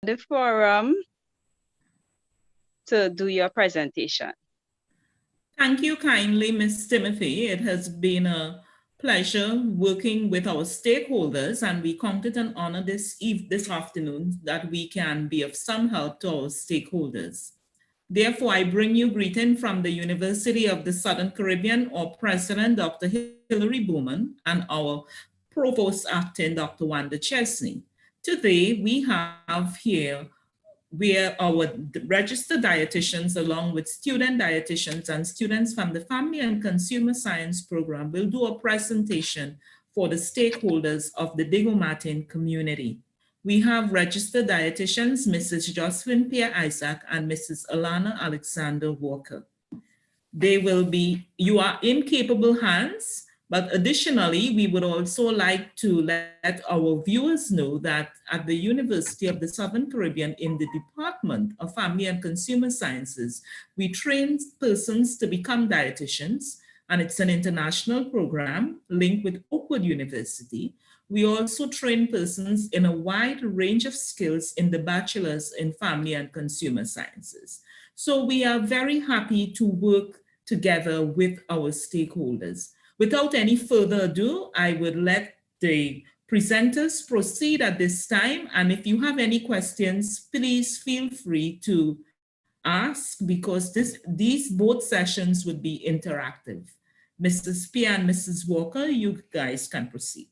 the forum to do your presentation. Thank you kindly, Ms. Timothy. It has been a pleasure working with our stakeholders, and we count it an honor this afternoon that we can be of some help to our stakeholders. Therefore, I bring you greeting from the University of the Southern Caribbean, our President, Dr. Hilary Bowman, and our Provost Acting, Dr. Wanda Chesney. Today, we have here where our registered dietitians, along with student dietitians and students from the Family and Consumer Science program, will do a presentation for the stakeholders of the Digo Martin community. We have registered dietitians, Mrs. Jocelyn Pierre Isaac and Mrs. Alana Alexander Walker. You are in capable hands, but additionally, we would also like to let our viewers know that at the University of the Southern Caribbean in the Department of Family and Consumer Sciences, we train persons to become dietitians, and it's an international program linked with Oakwood University. We also train persons in a wide range of skills in the Bachelor's in Family and Consumer Sciences. So we are very happy to work together with our stakeholders. Without any further ado, I would let the presenters proceed at this time. And if you have any questions, please feel free to ask, because these both sessions would be interactive. Mrs. Pia and Mrs. Walker, you guys can proceed.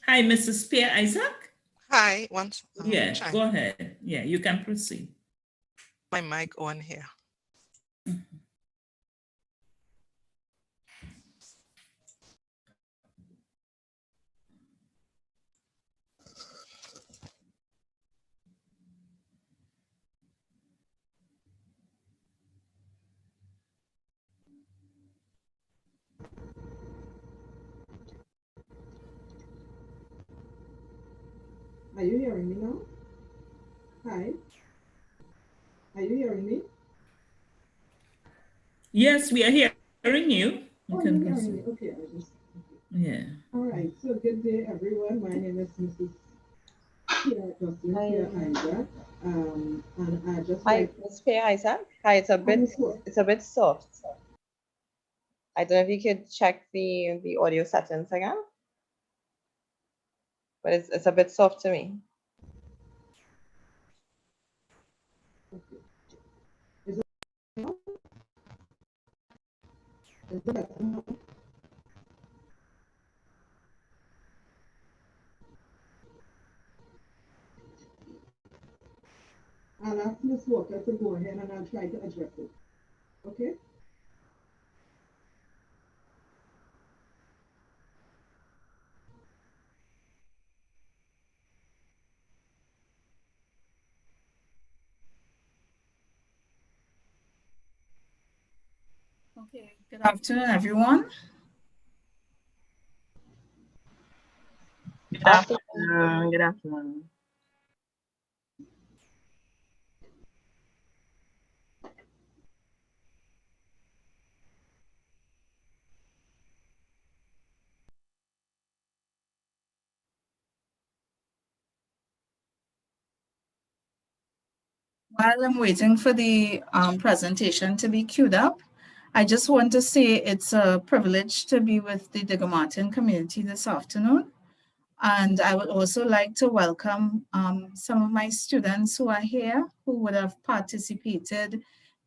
Hi, Mrs. Pierre Isaac. Hi, yeah, go ahead. Yeah, you can proceed. My mic on here. Are you hearing me now? Hi. Are you hearing me? Yes, we are hearing you. Oh, you're hearing me. Okay, Yeah. All right. So good day, everyone. My name is Mrs. Pierre Isaac. And I just Hi, Ms. Pierre Isaac. Hi, it's a bit soft. I don't know if you could check the audio settings again, but it's a bit soft to me. Okay. Is it now? Is it better now? I'll ask Ms. Walker to go ahead and I'll try to address it. Okay? Okay, good afternoon, everyone. Good afternoon. Good afternoon. While I'm waiting for the presentation to be queued up, I just want to say it's a privilege to be with the Digo Martin community this afternoon. And I would also like to welcome some of my students who are here who would have participated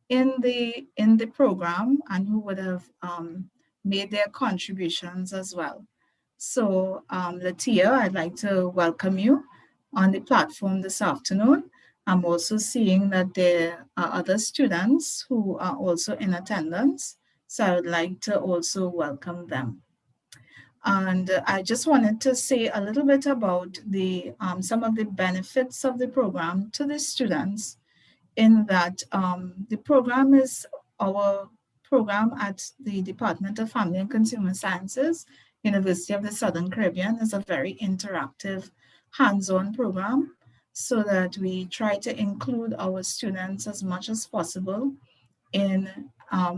in the program and who would have made their contributions as well. So Latia, I'd like to welcome you on the platform this afternoon. I'm also seeing that there are other students who are also in attendance. So I would like to also welcome them. And I just wanted to say a little bit about some of the benefits of the program to the students, in that the program is our program at the Department of Family and Consumer Sciences, University of the Southern Caribbean, is a very interactive, hands-on program, so that we try to include our students as much as possible in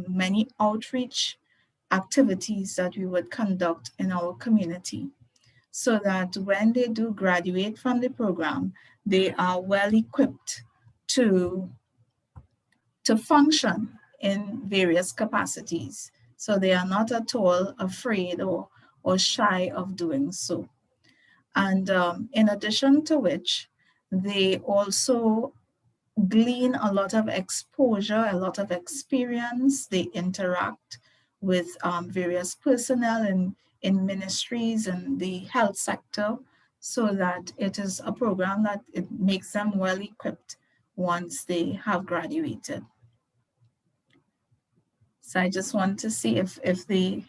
many outreach activities that we would conduct in our community, so that when they do graduate from the program, they are well equipped to function in various capacities. So they are not at all afraid or shy of doing so. And in addition to which, they also glean a lot of exposure, a lot of experience. They interact with various personnel in ministries and the health sector, so that it is a program that it makes them well equipped once they have graduated. So I just want to see if the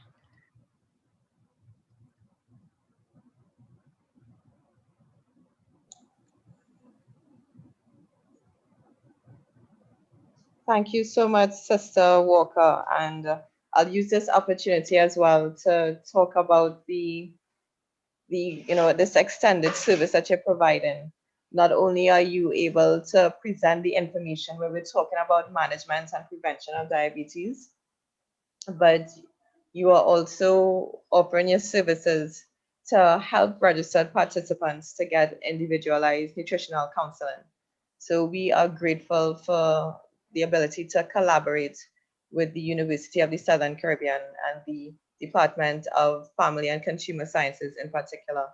Thank you so much, Sister Walker. And I'll use this opportunity as well to talk about this extended service that you're providing. Not only are you able to present the information where we're talking about management and prevention of diabetes, but you are also offering your services to help registered participants to get individualized nutritional counseling. So we are grateful for the ability to collaborate with the University of the Southern Caribbean and the Department of Family and Consumer Sciences in particular,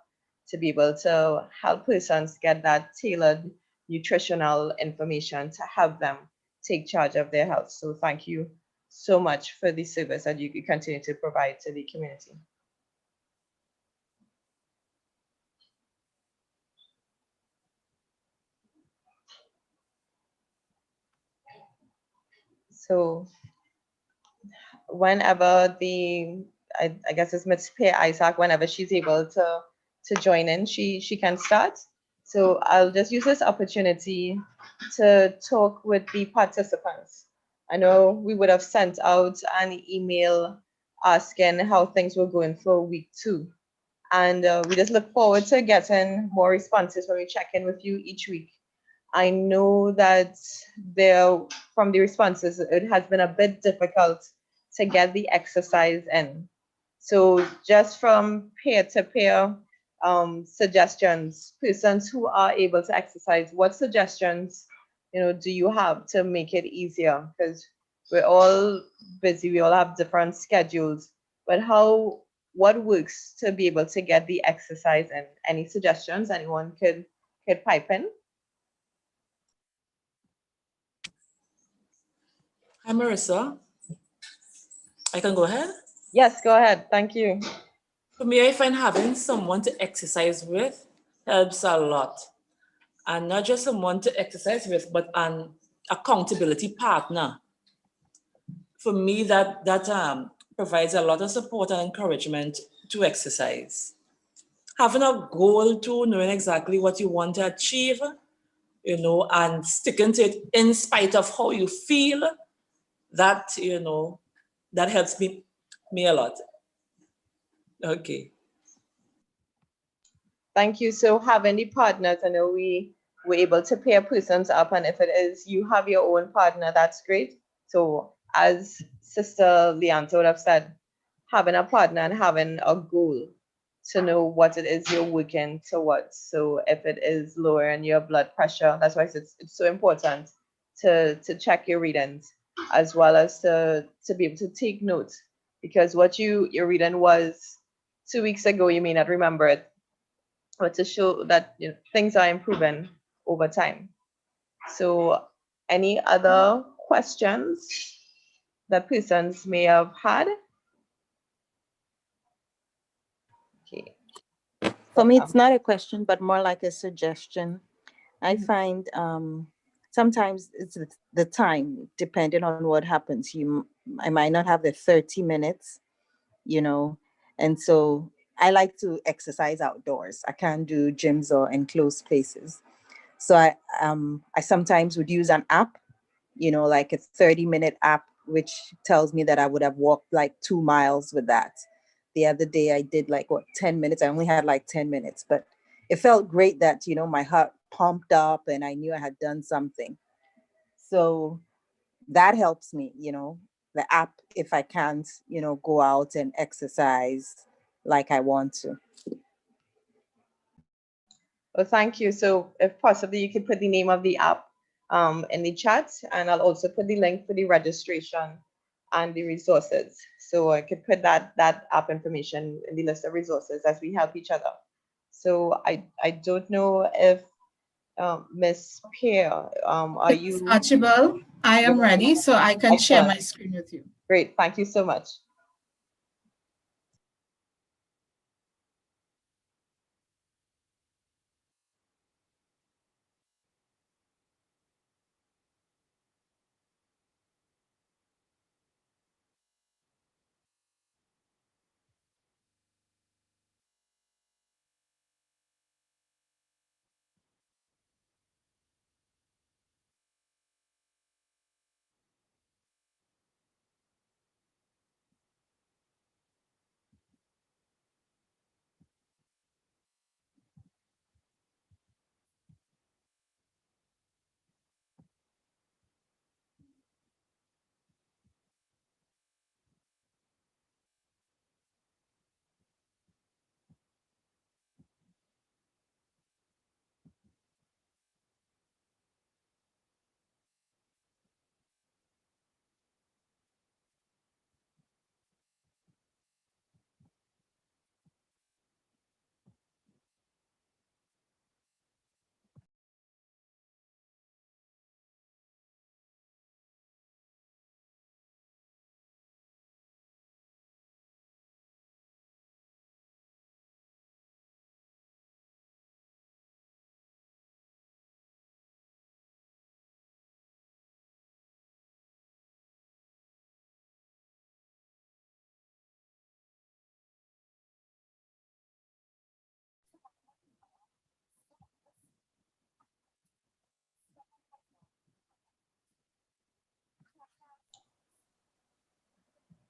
to be able to help persons get that tailored nutritional information to help them take charge of their health. So thank you so much for the service that you continue to provide to the community. So whenever I guess it's Ms. Pear Isaac, whenever she's able to join in, she can start. So I'll just use this opportunity to talk with the participants. I know we would have sent out an email asking how things were going for week 2. And we just look forward to getting more responses when we check in with you each week. I know that from the responses, it has been a bit difficult to get the exercise in. So just from peer-to-peer suggestions, persons who are able to exercise, what suggestions do you have to make it easier? Because we're all busy, we all have different schedules, but what works to be able to get the exercise in? Any suggestions anyone could pipe in? Hi, Marissa. I can go ahead? Yes, go ahead. Thank you. For me, I find having someone to exercise with helps a lot. And not just someone to exercise with, but an accountability partner. For me, that provides a lot of support and encouragement to exercise. Having a goal to knowing exactly what you want to achieve, and sticking to it in spite of how you feel, that helps me a lot. Okay. Thank you. So having the partners, I know we were able to pair persons up, and if it is you have your own partner, that's great. So as Sister Leanta would have said, having a partner and having a goal to know what it is you're working towards. So if it is lowering your blood pressure, that's why it's so important to check your readings, as well as to be able to take notes, because what your reading was 2 weeks ago, you may not remember it, but to show that things are improving over time. So any other questions that persons may have had? Okay. For me, it's not a question, but more like a suggestion. I find sometimes it's the time, depending on what happens. I might not have the 30 minutes, and so I like to exercise outdoors. I can't do gyms or enclosed places. So I sometimes would use an app, like a 30-minute app which tells me that I would have walked like 2 miles with that. The other day I did like 10 minutes. I only had like 10 minutes, but it felt great that, you know, my heart pumped up and I knew I had done something. So that helps me, you know, the app, if I can't, you know, go out and exercise like I want to. Well, thank you. So if possible, you could put the name of the app in the chat, and I'll also put the link for the registration and the resources. So I could put that app information in the list of resources as we help each other. So I don't know if Miss Pierre, are you? Archibald, I am ready, so I can share my screen with you. Great, thank you so much.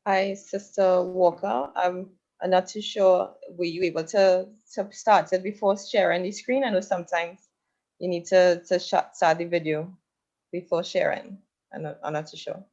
Hi, Sister Walker. I'm not too sure. Were you able to start it before sharing the screen? I know sometimes you need to start the video before sharing. I'm not too sure.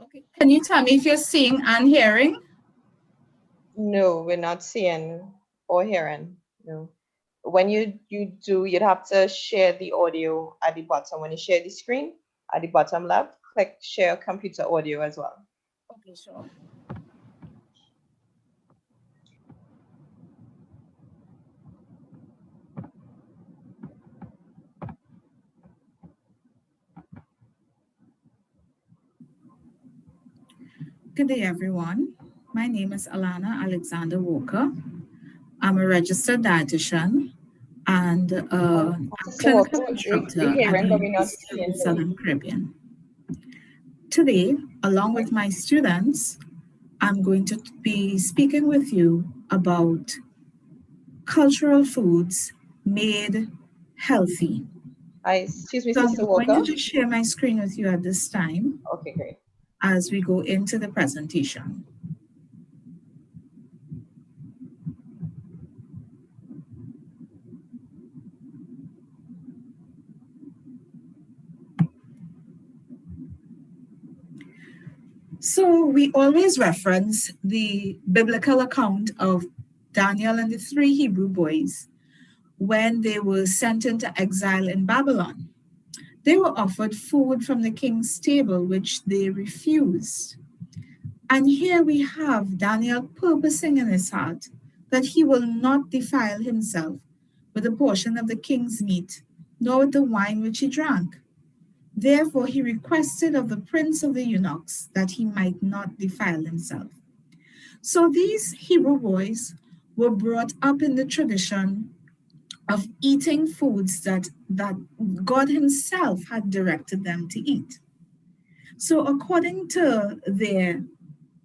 Okay, can you tell me if you're seeing and hearing? No, we're not seeing or hearing. No. When you do, you'd have to share the audio at the bottom. When you share the screen at the bottom left, click share computer audio as well. Okay, sure. Good day, everyone. My name is Alana Alexander Walker. I'm a registered dietitian and a clinical instructor at the University of the Southern Caribbean. Today, along with my students, I'm going to be speaking with you about cultural foods made healthy. Excuse me, So Sister I'm Walker. going to just share my screen with you at this time. Okay, great. As we go into the presentation. So we always reference the biblical account of Daniel and the 3 Hebrew boys when they were sent into exile in Babylon. They were offered food from the king's table, which they refused. And here we have Daniel purposing in his heart that he will not defile himself with a portion of the king's meat, nor with the wine which he drank. Therefore he requested of the prince of the eunuchs that he might not defile himself. So these Hebrew boys were brought up in the tradition of eating foods that God himself had directed them to eat. So according to their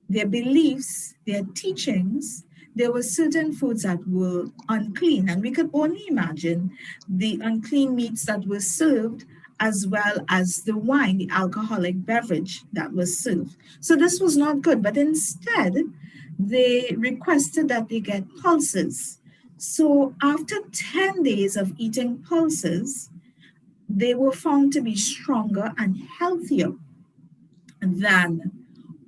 beliefs, their teachings, there were certain foods that were unclean. And we could only imagine the unclean meats that were served, as well as the wine, the alcoholic beverage that was served. So this was not good, but instead they requested that they get pulses. So after 10 days of eating pulses, they were found to be stronger and healthier than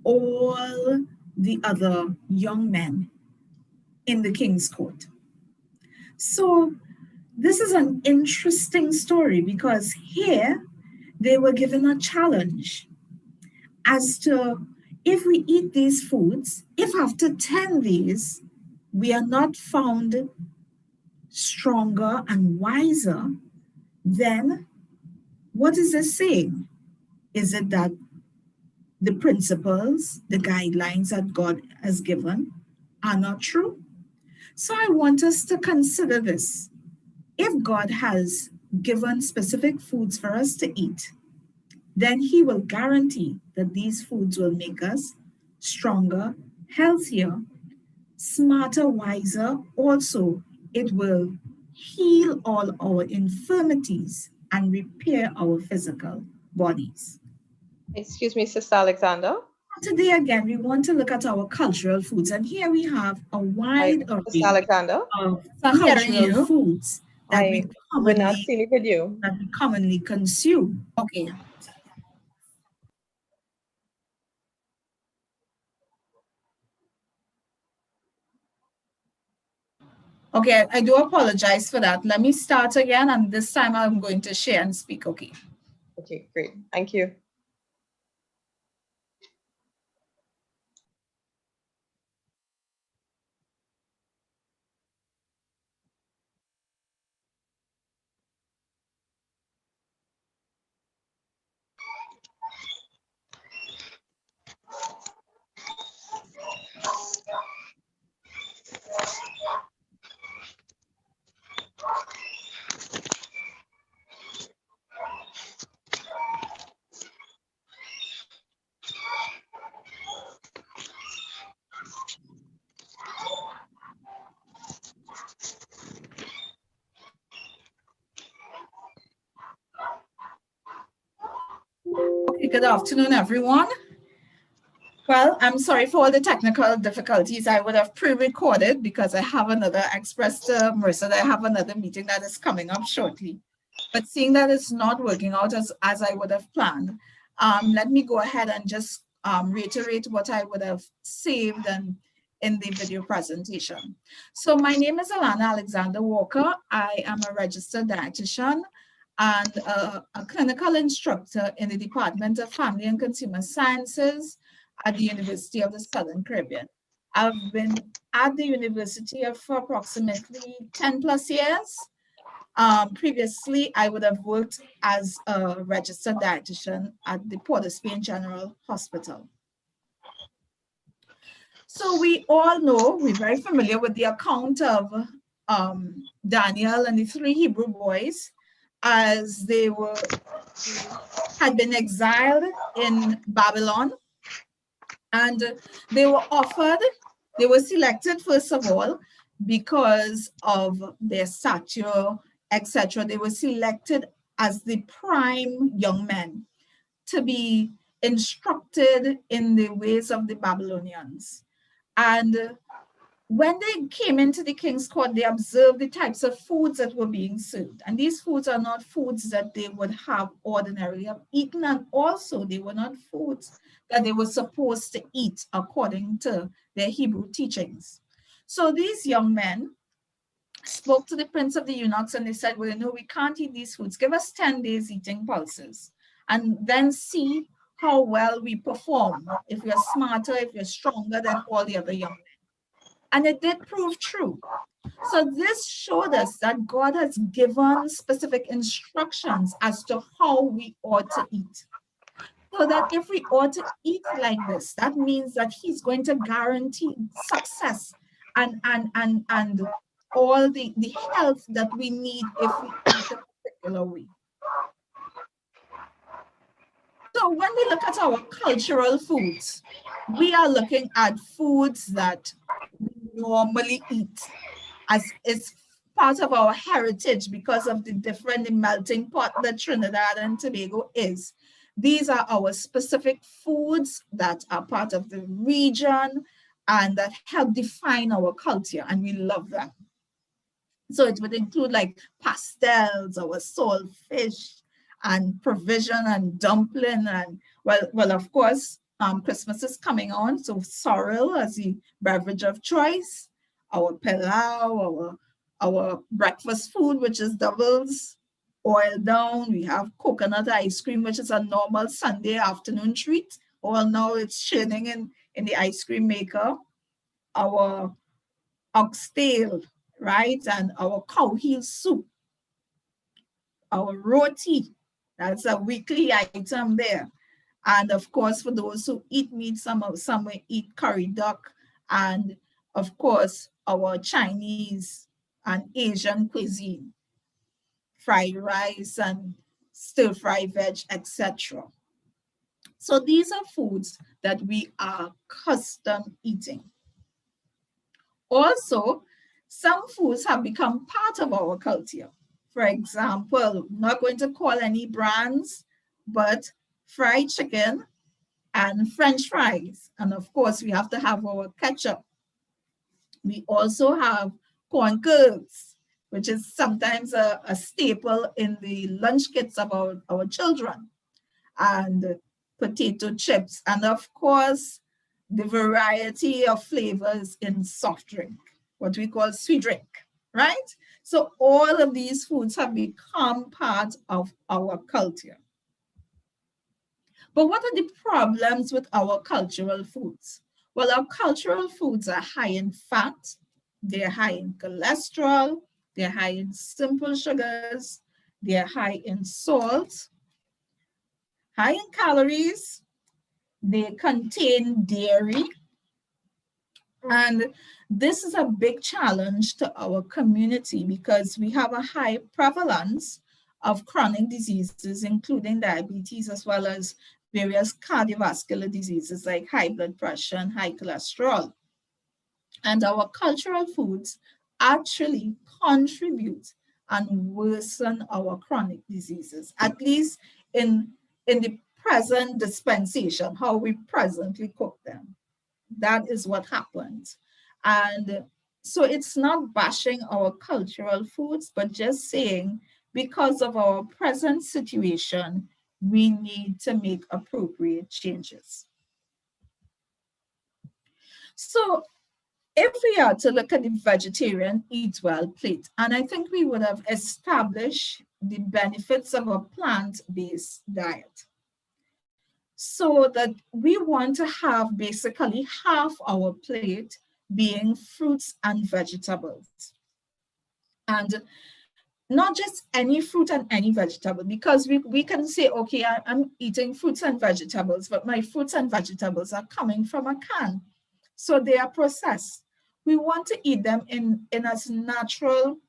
all the other young men in the king's court. So this is an interesting story because here they were given a challenge as to if we eat these foods, if after 10 days we are not found stronger and wiser, then what is this saying? Is it that the principles, the guidelines that God has given are not true? So I want us to consider this. If God has given specific foods for us to eat, then he will guarantee that these foods will make us stronger, healthier, smarter, wiser. Also, it will heal all our infirmities and repair our physical bodies. Excuse me, Sister Alexander. Today, again, we want to look at our cultural foods. And here we have a wide Sister array Alexander, of cultural foods that we're not seeing it with you. that we commonly consume. Okay. Okay, I do apologize for that. Let me start again, and this time I'm going to share and speak, okay? Okay, great. Thank you. Okay, good afternoon, everyone. Well, I'm sorry for all the technical difficulties. I would have pre-recorded because I have another express to Marissa that I have another meeting that is coming up shortly. But seeing that it's not working out as I would have planned, let me go ahead and just reiterate what I would have saved and in the video presentation. So my name is Alana Alexander Walker. I am a registered dietitian and a clinical instructor in the Department of Family and Consumer Sciences at the University of the Southern Caribbean. I've been at the university for approximately 10 plus years. Previously, I would have worked as a registered dietitian at the Port of Spain General Hospital. So we all know, we're very familiar with the account of Daniel and the 3 Hebrew boys as they had been exiled in Babylon. And they were selected, first of all, because of their stature, etc. They were selected as the prime young men to be instructed in the ways of the Babylonians. And when they came into the king's court, they observed the types of foods that were being served. And these foods are not foods that they would have ordinarily have eaten. And also they were not foods that they were supposed to eat according to their Hebrew teachings. So these young men spoke to the prince of the eunuchs and they said, well, we can't eat these foods. Give us 10 days eating pulses and then see how well we perform. If we're smarter, if we're stronger than all the other young men. And it did prove true. So this showed us that God has given specific instructions as to how we ought to eat. So that if we ought to eat like this, that means that he's going to guarantee success and all the health that we need if we eat a particular way. So when we look at our cultural foods, we are looking at foods that we normally eat as it's part of our heritage because of the different melting pot that Trinidad and Tobago is. These are our specific foods that are part of the region and that help define our culture, and we love them. So it would include like pastels, our salt fish, and provision and dumpling, and well, of course, Christmas is coming on, so sorrel as the beverage of choice, our pilau, our breakfast food, which is doubles, oil down. We have coconut ice cream, which is a normal Sunday afternoon treat. Well, now it's churning in the ice cream maker. Our oxtail, right? And our cow heel soup, our roti, that's a weekly item there. And of course, for those who eat meat, some will eat curry duck. And of course, our Chinese and Asian cuisine, fried rice and stir fry veg, etc. So these are foods that we are accustomed eating. Also, some foods have become part of our culture. For example, I'm not going to call any brands, but fried chicken and French fries. And of course, we have to have our ketchup. We also have corn curds, which is sometimes a staple in the lunch kits of our children, and potato chips, and of course, the variety of flavors in soft drink, what we call sweet drink, right? So all of these foods have become part of our culture. But what are the problems with our cultural foods? Well, our cultural foods are high in fat, they're high in cholesterol, they're high in simple sugars, they're high in salt, high in calories, they contain dairy, and this is a big challenge to our community because we have a high prevalence of chronic diseases, including diabetes, as well as various cardiovascular diseases like high blood pressure and high cholesterol. And our cultural foods actually contribute and worsen our chronic diseases, at least in the present dispensation, how we presently cook them. That is what happens. And so it's not bashing our cultural foods, but just saying because of our present situation, we need to make appropriate changes. So if we are to look at the vegetarian eat well plate, and I think we would have established the benefits of a plant-based diet. So that we want to have basically half our plate being fruits and vegetables. And not just any fruit and any vegetable, because we can say, okay, I'm eating fruits and vegetables, but my fruits and vegetables are coming from a can. So they are processed. We want to eat them in as natural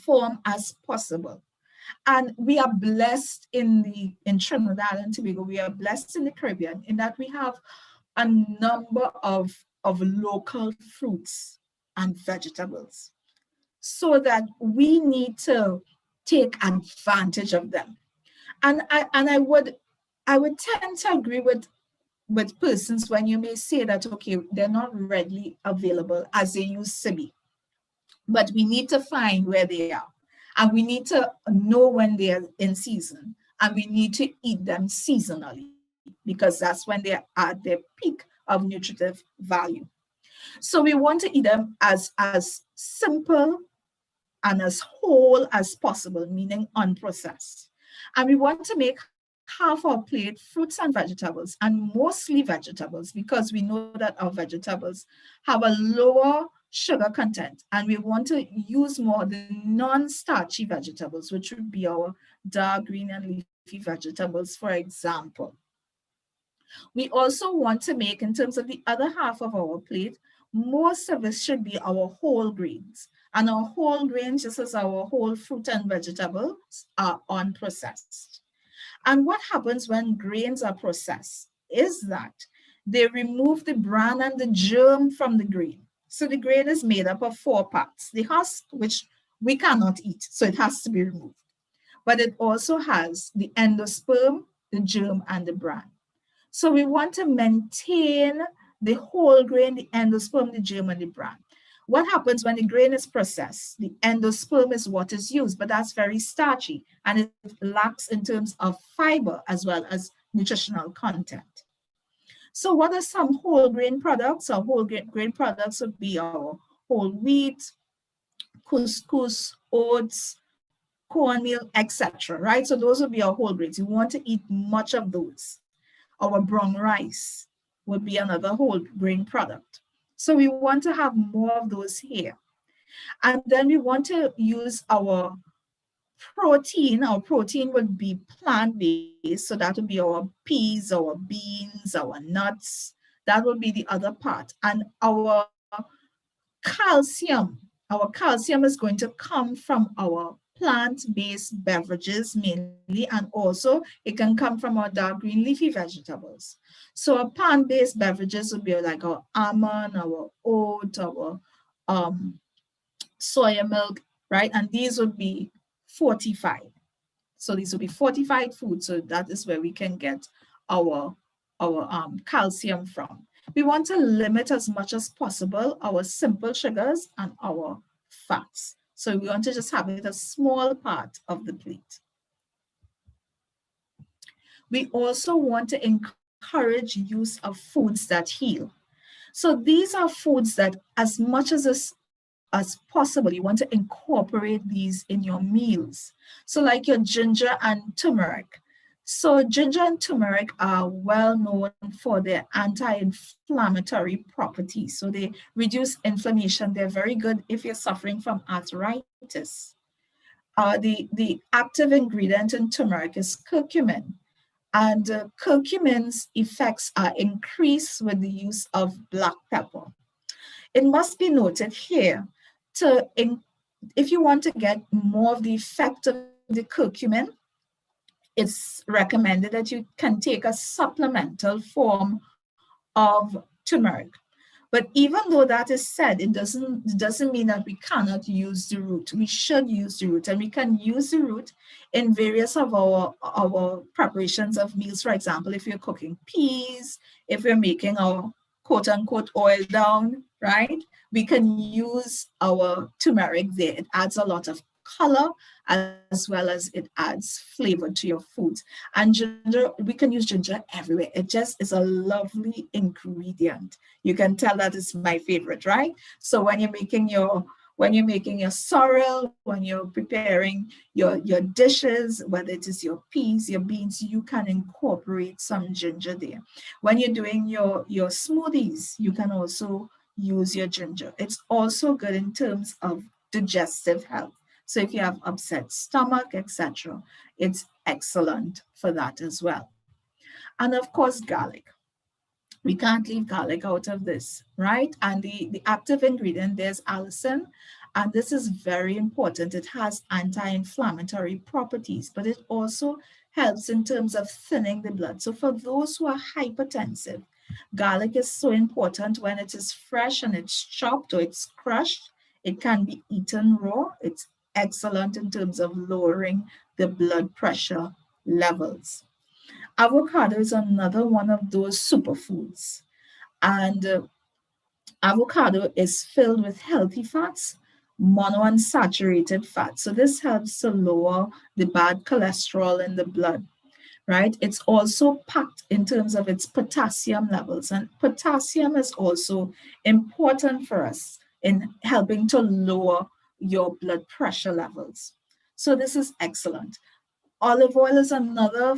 form as possible. And we are blessed in Trinidad and Tobago, we are blessed in the Caribbean in that we have a number of local fruits and vegetables, so that we need to take advantage of them. And I would tend to agree with persons when you may say that, okay, they're not readily available as they used to be, but we need to find where they are. And we need to know when they're in season, and we need to eat them seasonally because that's when they're at their peak of nutritive value. So we want to eat them as simple and as whole as possible, meaning unprocessed. And we want to make half our plate fruits and vegetables, and mostly vegetables, because we know that our vegetables have a lower sugar content, and we want to use more the non-starchy vegetables, which would be our dark green and leafy vegetables, for example. We also want to make, in terms of the other half of our plate, most of it should be our whole grains. And our whole grains, just as our whole fruit and vegetables, are unprocessed. And what happens when grains are processed is that they remove the bran and the germ from the grain. So the grain is made up of 4 parts. The husk, which we cannot eat, so it has to be removed. But it also has the endosperm, the germ, and the bran. So we want to maintain the whole grain, the endosperm, the germ, and the bran. What happens when the grain is processed? The endosperm is what is used, but that's very starchy and it lacks in terms of fiber as well as nutritional content. So what are some whole grain products? Our whole grain products would be our whole wheat, couscous, oats, cornmeal, etc. Right? So those would be our whole grains. You want to eat much of those. Our brown rice would be another whole grain product. So we want to have more of those here. And then we want to use our protein. Our protein would be plant-based. So that would be our peas, our beans, our nuts. That would be the other part. And our calcium is going to come from our plant-based beverages mainly, and also it can come from our dark green leafy vegetables. So our plant-based beverages would be like our almond, our oat, our soya milk, right? And these would be fortified. So these would be fortified foods. So that is where we can get our calcium from. We want to limit as much as possible our simple sugars and our fats. So we want to just have it a small part of the plate. We also want to encourage use of foods that heal. So these are foods that as much as possible, you want to incorporate these in your meals. So like your ginger and turmeric. So ginger and turmeric are well known for their anti-inflammatory properties. So they reduce inflammation. They're very good if you're suffering from arthritis. The active ingredient in turmeric is curcumin. And curcumin's effects are increased with the use of black pepper. It must be noted here, if you want to get more of the effect of the curcumin, it's recommended that you can take a supplemental form of turmeric. But even though that is said, it doesn't mean that we cannot use the root. We should use the root, and we can use the root in various of our preparations of meals. For example, if you're cooking peas, if we're making our quote unquote oil down, right? We can use our turmeric there. It adds a lot of color as well as it adds flavor to your foods. And ginger, we can use ginger everywhere. It just is a lovely ingredient. You can tell that is my favorite, right? So when you're making your sorrel, when you're preparing your dishes, whether it is your peas, your beans, you can incorporate some ginger there. When you're doing your smoothies, you can also use your ginger. It's also good in terms of digestive health. So if you have upset stomach, etc., it's excellent for that as well. And of course, garlic. We can't leave garlic out of this, right? And the active ingredient, there's allicin, and this is very important. It has anti-inflammatory properties, but it also helps in terms of thinning the blood. So for those who are hypertensive, garlic is so important when it is fresh and it's chopped or it's crushed. It can be eaten raw. It's excellent in terms of lowering the blood pressure levels. Avocado is another one of those superfoods. And avocado is filled with healthy fats, monounsaturated fats. So this helps to lower the bad cholesterol in the blood, right? It's also packed in terms of its potassium levels. And potassium is also important for us in helping to lower your blood pressure levels. So this is excellent. Olive oil is another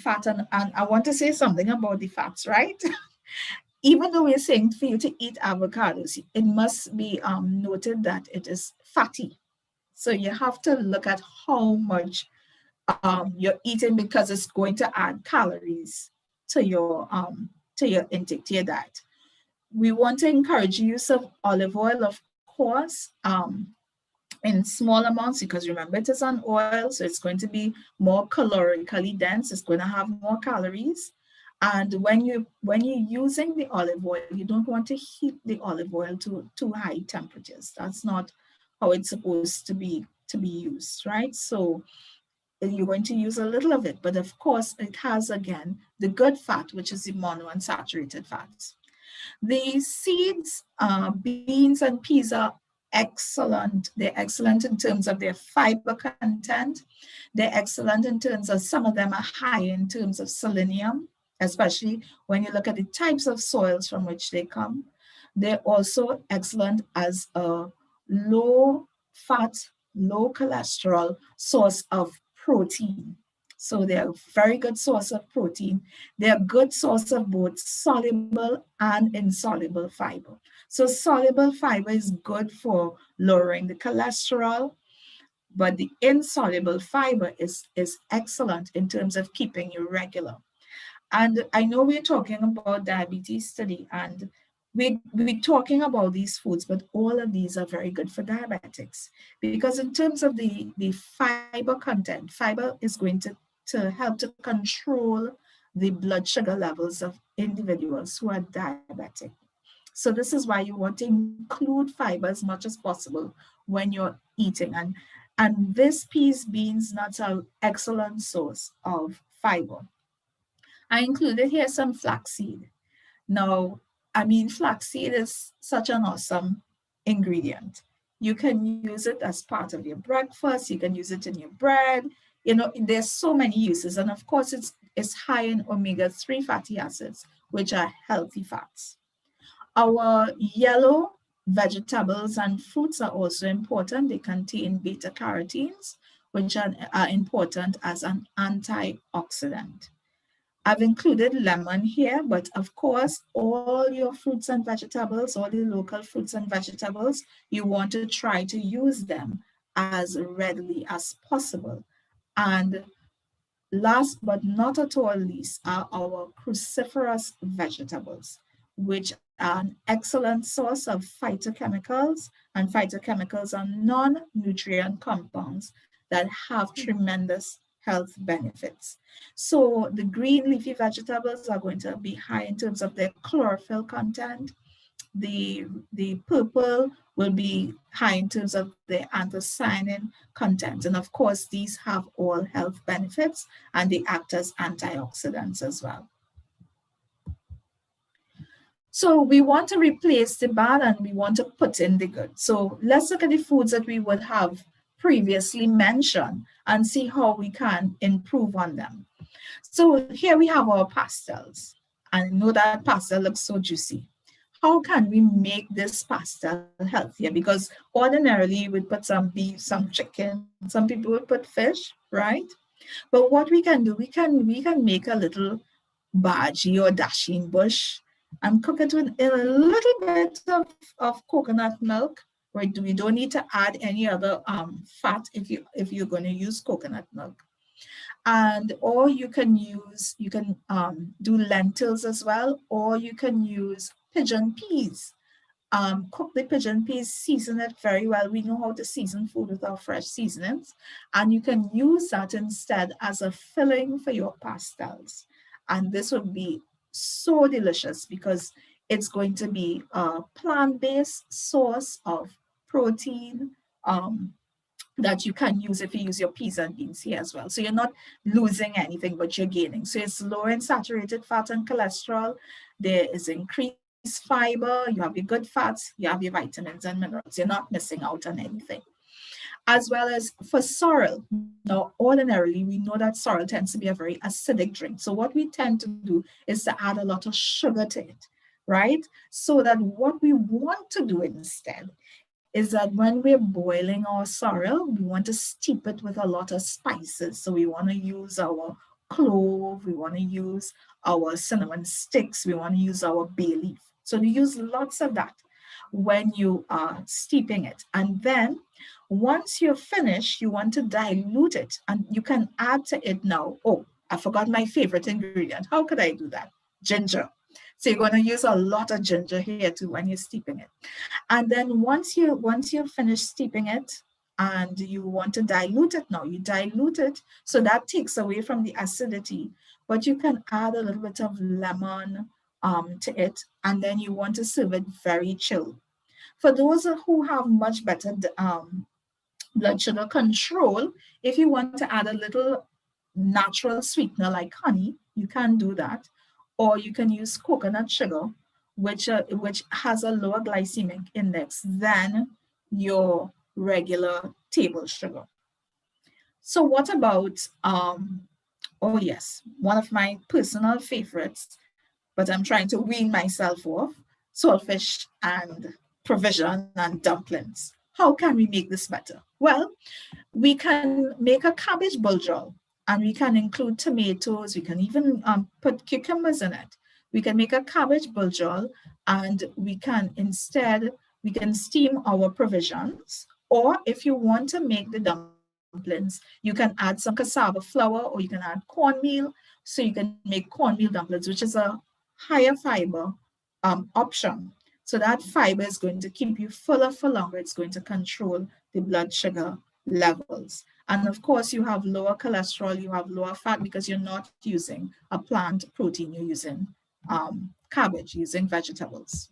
fat, and I want to say something about the fats, right? Even though we're saying for you to eat avocados, it must be noted that it is fatty. So you have to look at how much you're eating, because it's going to add calories to your intake, to your diet. We want to encourage use of olive oil, of course. in small amounts, because remember it is an oil, so it's going to be more calorically dense, it's going to have more calories. And when you're using the olive oil, you don't want to heat the olive oil to too high temperatures. That's not how it's supposed to be used, right? So you're going to use a little of it, but of course it has, again, the good fat, which is the monounsaturated fats. The seeds, beans and peas are excellent. They're excellent in terms of their fiber content. They're excellent in terms of, some of them are high in terms of selenium, especially when you look at the types of soils from which they come. They're also excellent as a low fat, low cholesterol source of protein. So they're a very good source of protein. They're a good source of both soluble and insoluble fiber. So soluble fiber is good for lowering the cholesterol, but the insoluble fiber is excellent in terms of keeping you regular. And I know we're talking about diabetes study, and we're talking about these foods, but all of these are very good for diabetics, because in terms of the fiber content, fiber is going to help to control the blood sugar levels of individuals who are diabetic. So this is why you want to include fiber as much as possible when you're eating. And this peas, beans, nuts are an excellent source of fiber. I included here some flaxseed. Now, I mean, flaxseed is such an awesome ingredient. You can use it as part of your breakfast. You can use it in your bread. You know, there's so many uses. And of course, it's high in omega-3 fatty acids, which are healthy fats. Our yellow vegetables and fruits are also important. They contain beta carotenes, which are important as an antioxidant. I've included lemon here, but of course, all your fruits and vegetables, all the local fruits and vegetables, you want to try to use them as readily as possible. And last but not at all least are our cruciferous vegetables, which are an excellent source of phytochemicals, and phytochemicals are non-nutrient compounds that have tremendous health benefits. So the green leafy vegetables are going to be high in terms of their chlorophyll content. The purple will be high in terms of the anthocyanin content. And of course, these have all health benefits, and they act as antioxidants as well. So we want to replace the bad and we want to put in the good. So let's look at the foods that we would have previously mentioned and see how we can improve on them. So here we have our pastels. And I know that pastel looks so juicy. How can we make this pastel healthier? Because ordinarily we'd put some beef, some chicken, some people would put fish, right? But what we can do, we can make a little bhaji or dasheen bush and cook it in a little bit of coconut milk. Right? We don't need to add any other fat if you're going to use coconut milk. And or you can do lentils as well, or you can use pigeon peas. Cook the pigeon peas, season it very well. We know how to season food with our fresh seasonings, and you can use that instead as a filling for your pastels. And this would be so delicious because it's going to be a plant-based source of protein that you can use if you use your peas and beans here as well. So you're not losing anything, but you're gaining. So it's low in saturated fat and cholesterol. There is increased fiber, you have your good fats, you have your vitamins and minerals. You're not missing out on anything. As well as for sorrel. Now, ordinarily, we know that sorrel tends to be a very acidic drink. So what we tend to do is to add a lot of sugar to it, right? So that what we want to do instead is that when we're boiling our sorrel, we want to steep it with a lot of spices. So we want to use our clove, we want to use our cinnamon sticks, we want to use our bay leaf. So you use lots of that when you are steeping it. And then once you're finished, you want to dilute it, and you can add to it now. Oh, I forgot my favorite ingredient. How could I do that? Ginger. So you're going to use a lot of ginger here too when you're steeping it. And then once you finish steeping it, and you want to dilute it now. You dilute it, so that takes away from the acidity, but you can add a little bit of lemon to it, and then you want to serve it very chilled. For those who have much better blood sugar control, if you want to add a little natural sweetener like honey, you can do that. Or you can use coconut sugar, which has a lower glycemic index than your regular table sugar. So what about, oh yes, one of my personal favorites, but I'm trying to wean myself off, saltfish and provision and dumplings. How can we make this better? Well, we can make a cabbage buljol, and we can include tomatoes. We can even put cucumbers in it. We can make a cabbage buljol, and we can steam our provisions. Or if you want to make the dumplings, you can add some cassava flour, or you can add cornmeal. So you can make cornmeal dumplings, which is a higher fiber option. So that fiber is going to keep you fuller for longer. It's going to control the blood sugar levels. And of course, you have lower cholesterol, you have lower fat, because you're not using a plant protein, you're using cabbage, using vegetables.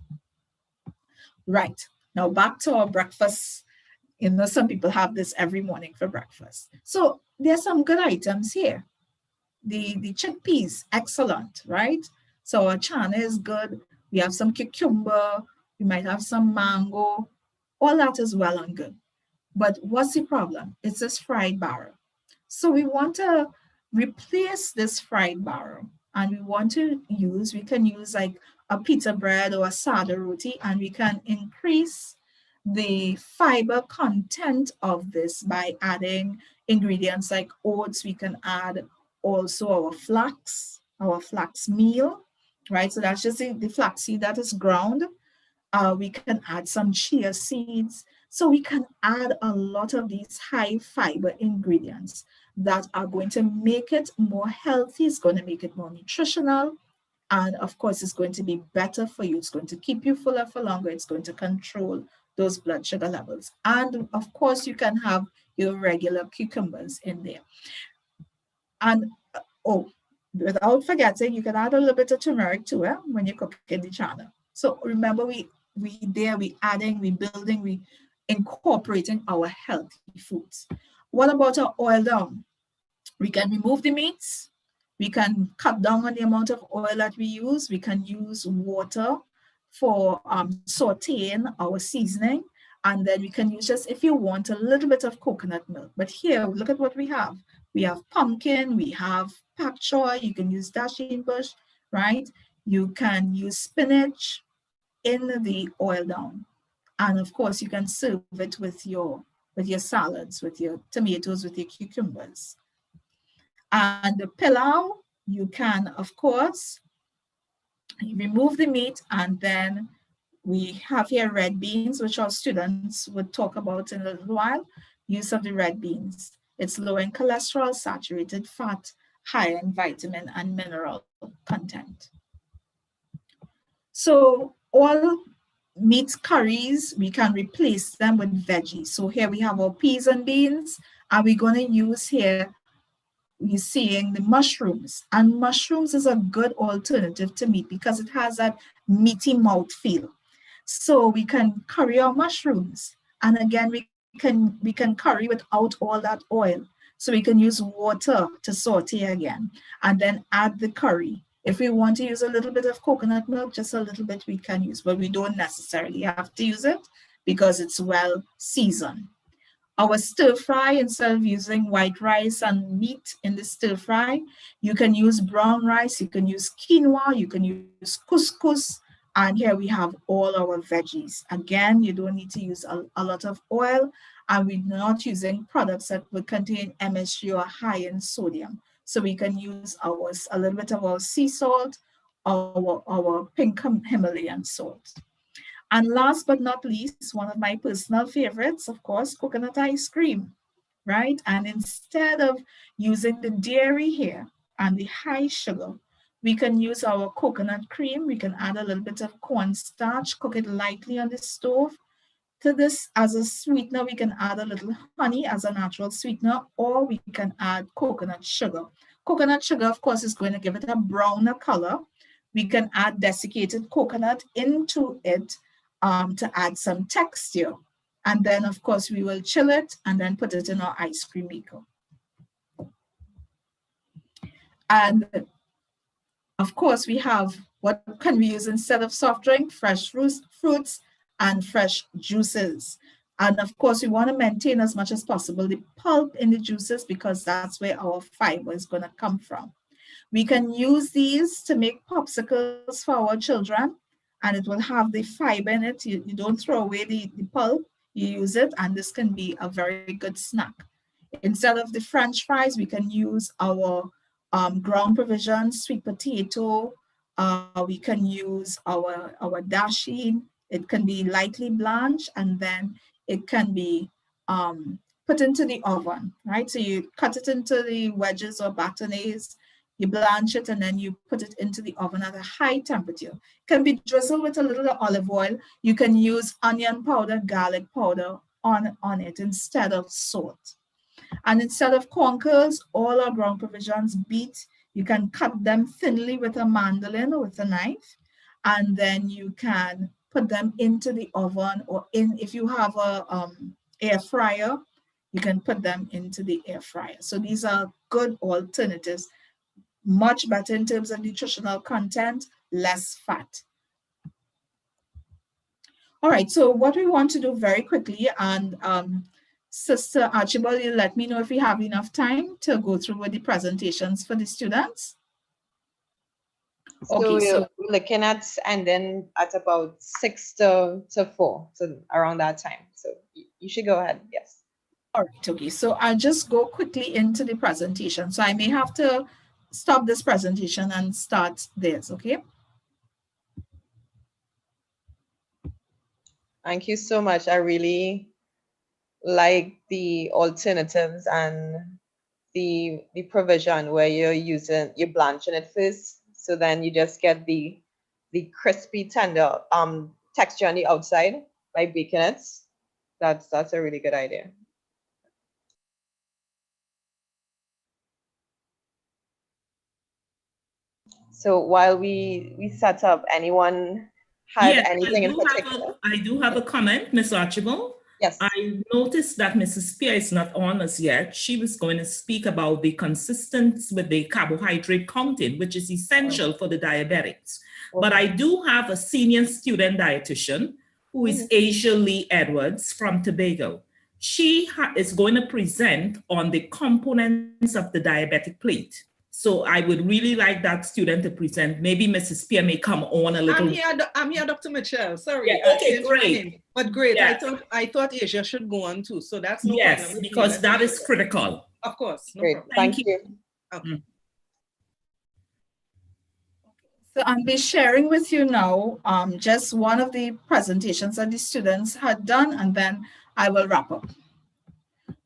Right, now back to our breakfast. You know, some people have this every morning for breakfast. So there's some good items here. The chickpeas, excellent, right? So our chana is good. We have some cucumber, we might have some mango, all that is well and good. But what's the problem? It's this fried barrel. So we want to replace this fried barrel, and we can use like a pita bread or a sada roti, and we can increase the fiber content of this by adding ingredients like oats. We can add also our flax meal, right? So that's just the flaxseed that is ground. We can add some chia seeds. So we can add a lot of these high fiber ingredients that are going to make it more healthy. It's going to make it more nutritional. And of course, it's going to be better for you. It's going to keep you fuller for longer. It's going to control those blood sugar levels. And of course, you can have your regular cucumbers in there. And without forgetting, you can add a little bit of turmeric too when you're cooking the chana. So remember, we adding, we building, we incorporating our healthy foods. What about our oil down? We can remove the meats. We can cut down on the amount of oil that we use. We can use water for sauteing our seasoning. And then we can use just, if you want, a little bit of coconut milk. But here, look at what we have. We have pumpkin, we have pak choy, you can use dasheen bush, right? You can use spinach in the oil down. And of course, you can serve it with your salads, with your tomatoes, with your cucumbers. And the pilau, you can, of course, remove the meat, and then we have here red beans, which our students would talk about in a little while. Use of the red beans. It's low in cholesterol, saturated fat, high in vitamin and mineral content. So all meat curries, we can replace them with veggies. So here we have our peas and beans, and we're going to use here, we're seeing the mushrooms. And mushrooms is a good alternative to meat because it has that meaty mouth feel. So we can curry our mushrooms. And again, we can curry without all that oil. So we can use water to saute again, and then add the curry. If we want to use a little bit of coconut milk, just a little bit we can use, but we don't necessarily have to use it because it's well seasoned. Our stir fry, instead of using white rice and meat in the stir fry, you can use brown rice, you can use quinoa, you can use couscous, and here we have all our veggies. Again, you don't need to use a lot of oil, and we're not using products that would contain MSG or high in sodium. So we can use a little bit of our sea salt, our pink Himalayan salt. And last but not least, one of my personal favorites, of course, coconut ice cream, right? And instead of using the dairy here and the high sugar, we can use our coconut cream. We can add a little bit of cornstarch, cook it lightly on the stove, To this, as a sweetener, we can add a little honey as a natural sweetener, or we can add coconut sugar. Coconut sugar, of course, is going to give it a browner color. We can add desiccated coconut into it to add some texture. And then, of course, we will chill it and then put it in our ice cream maker. And of course, we have what can we use instead of soft drink? Fresh fruits and fresh juices. And of course, we want to maintain as much as possible the pulp in the juices because that's where our fiber is going to come from. We can use these to make popsicles for our children, and it will have the fiber in it. You don't throw away the pulp, you use it, and this can be a very good snack. Instead of the French fries, we can use our ground provision, sweet potato. We can use our dasheen. It can be lightly blanched, and then it can be put into the oven, right? So you cut it into the wedges or bâtonnets, you blanch it, and then you put it into the oven at a high temperature. It can be drizzled with a little olive oil. You can use onion powder, garlic powder on it instead of salt. And instead of corn kernels, all our ground provisions beat. You can cut them thinly with a mandolin or with a knife, and then you can put them into the oven, or if you have a air fryer, you can put them into the air fryer. So these are good alternatives, much better in terms of nutritional content, less fat. All right, so what we want to do very quickly, and Sister Archibald, you let me know if we have enough time to go through with the presentations for the students. So we're looking at ending at about 6 to 4, so around that time. So you should go ahead, yes. All right, okay, so I'll just go quickly into the presentation. So I may have to stop this presentation and start theirs, okay? Thank you so much. I really like the alternatives and the provision where you're blanching it first, so then you just get the crispy tender texture on the outside by baking it. That's a really good idea. So while we set up, anyone had anything in particular? I do have a comment, Ms. Archibald. Yes. I noticed that Mrs. Spear is not on us yet. She was going to speak about the consistency with the carbohydrate counting, which is essential for the diabetics. Okay. But I do have a senior student dietitian who is Asia Lee Edwards from Tobago. She is going to present on the components of the diabetic plate. So I would really like that student to present. Maybe Mrs. Spear may come on a little. I'm here, Dr. Mitchell. Sorry. Yeah, okay, great. But great. Yes. I thought Asia should go on too. So that's no yes, problem. Yes, because that is critical. Of course. No great. problem. Thank you. Okay. So I'll be sharing with you now just one of the presentations that the students had done, and then I will wrap up.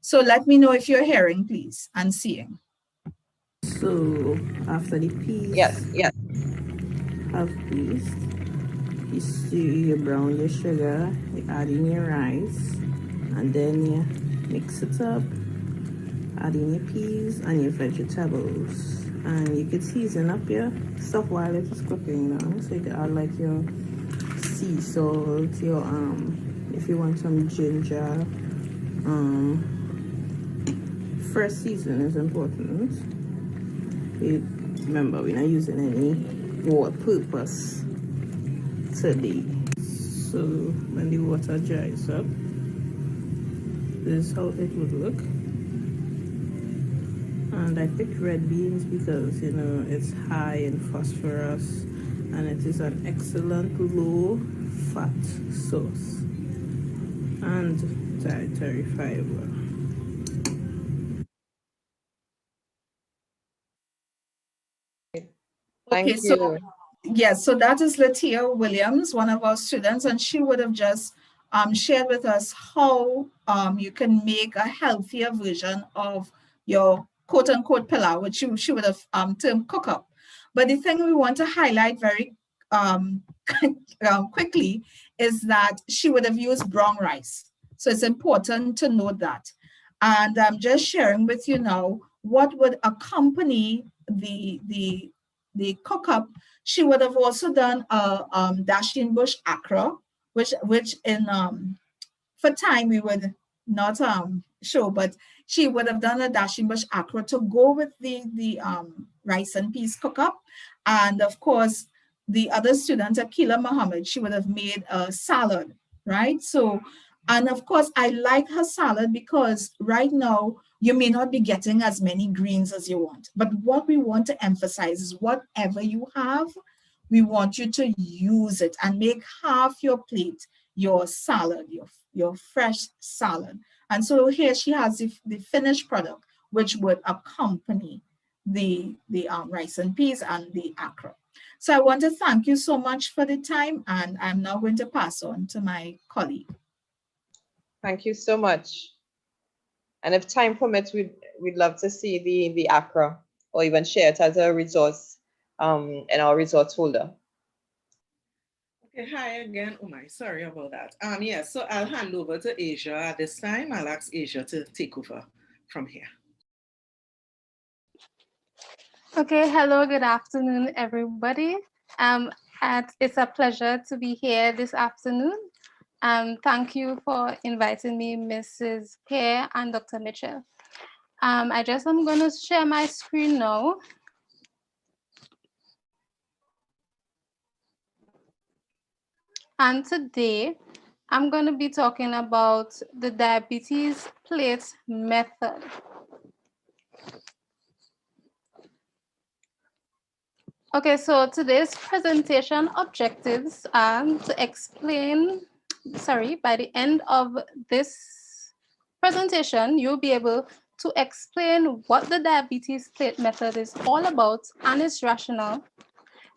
So let me know if you're hearing, please, and seeing. So after the peas, yes, have peas, you brown your sugar, you add in your rice, and then you mix it up, add in your peas and your vegetables, and you could season up your stuff while it is cooking now. So you could add like your sea salt, your if you want some ginger, fresh season is important. Remember, we're not using any water purpose today. So when the water dries up, this is how it would look. And I picked red beans because, you know, it's high in phosphorus and it is an excellent low fat source and dietary fiber. Thank you. So, yes, so that is Latia Williams, one of our students, and she would have just shared with us how you can make a healthier version of your quote-unquote pilau, which she would have termed cook-up. But the thing we want to highlight very quickly is that she would have used brown rice. So it's important to note that. And I'm just sharing with you now what would accompany the cook-up. She would have also done a dasheen bush akra, which in for time we would not show, but she would have done a dasheen bush akra to go with the rice and peas cook-up. And of course, the other student, Akila Muhammad, she would have made a salad, right? So, and of course, I like her salad because right now you may not be getting as many greens as you want. But what we want to emphasize is whatever you have, we want you to use it and make half your plate your salad, your fresh salad. And so here she has the finished product, which would accompany the rice and peas and the akra. So I want to thank you so much for the time, and I'm now going to pass on to my colleague. Thank you so much. And if time permits, we'd love to see the akra or even share it as a resource in our resource folder. Okay, hi again. Oh my, sorry about that. Yeah, so I'll hand over to Asia at this time. I'll ask Asia to take over from here. Okay, hello, good afternoon, everybody. It's a pleasure to be here this afternoon. Thank you for inviting me, Mrs. Pear and Dr. Mitchell. I'm going to share my screen now. And today, I'm going to be talking about the diabetes plate method. Okay, so today's presentation objectives are to explain, by the end of this presentation, you'll be able to explain what the diabetes plate method is all about and its rationale,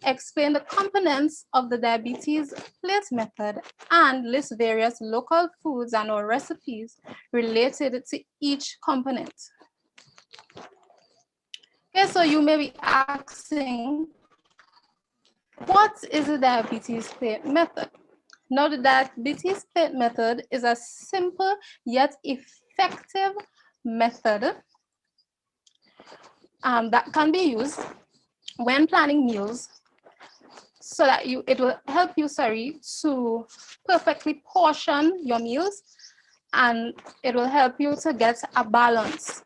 explain the components of the diabetes plate method, and list various local foods and or recipes related to each component. Okay, so you may be asking, what is the diabetes plate method? Now, the diabetes plate method is a simple yet effective method that can be used when planning meals so that it will help you, to perfectly portion your meals, and it will help you to get a balance.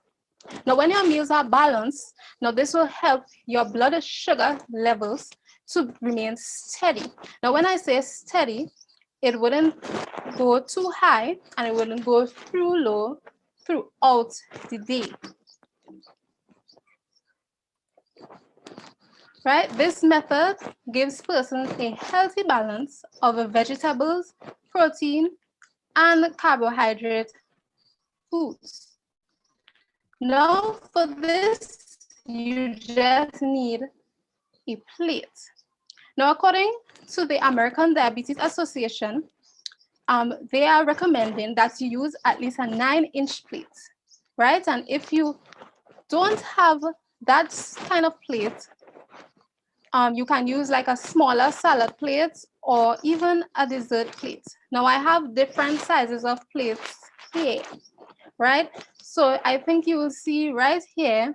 Now, when your meals are balanced, now this will help your blood sugar levels to remain steady. Now, when I say steady, it wouldn't go too high and it wouldn't go too low throughout the day. Right? This method gives persons a healthy balance of vegetables, protein, and carbohydrate foods. Now, for this, you just need a plate. Now, according to the American Diabetes Association, they are recommending that you use at least a 9-inch plate, right? And if you don't have that kind of plate, you can use like a smaller salad plate or even a dessert plate. Now, I have different sizes of plates here, right? So I think you will see right here,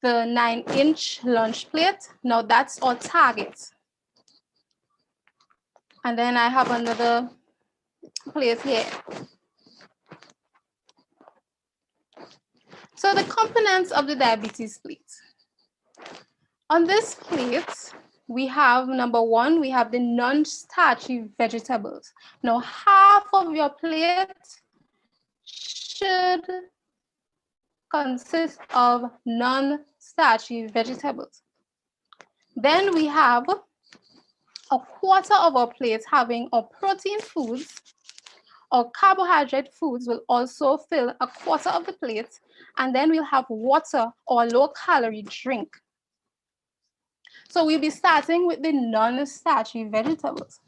the 9-inch lunch plate. Now that's our target. And then I have another plate here. So the components of the diabetes plate. On this plate, we have number one, we have the non-starchy vegetables. Now half of your plate should consist of non-starchy vegetables. Then we have a quarter of our plate having our protein foods. Or carbohydrate foods will also fill a quarter of the plate, and then we'll have water or low-calorie drink. So we'll be starting with the non-starchy vegetables.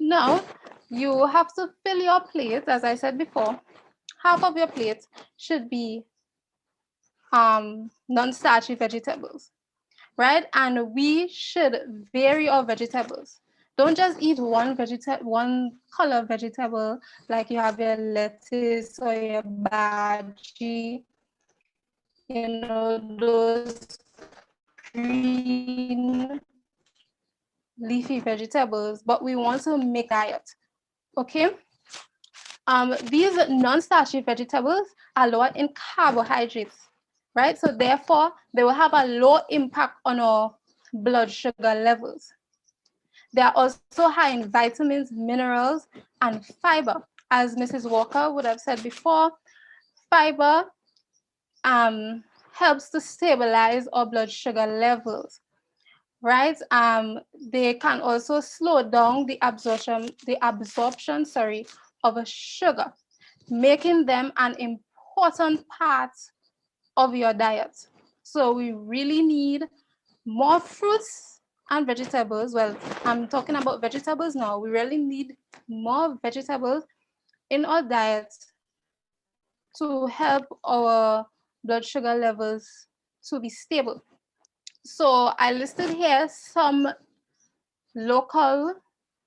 Now, you have to fill your plate, as I said before. Half of your plate should be non-starchy vegetables. right? And we should vary our vegetables. Don't just eat one color vegetable, like you have your lettuce or your bhaji, you know, those green leafy vegetables, but we want to make diet, okay? These non-starchy vegetables are lower in carbohydrates, right? So therefore, they will have a low impact on our blood sugar levels. They are also high in vitamins, minerals, and fiber. As Mrs. Walker would have said before, fiber helps to stabilize our blood sugar levels, right? They can also slow down the absorption, of a sugar, making them an important part of your diet. So we really need more fruits and vegetables. Well, I'm talking about vegetables now. We really need more vegetables in our diet to help our blood sugar levels to be stable. So I listed here some local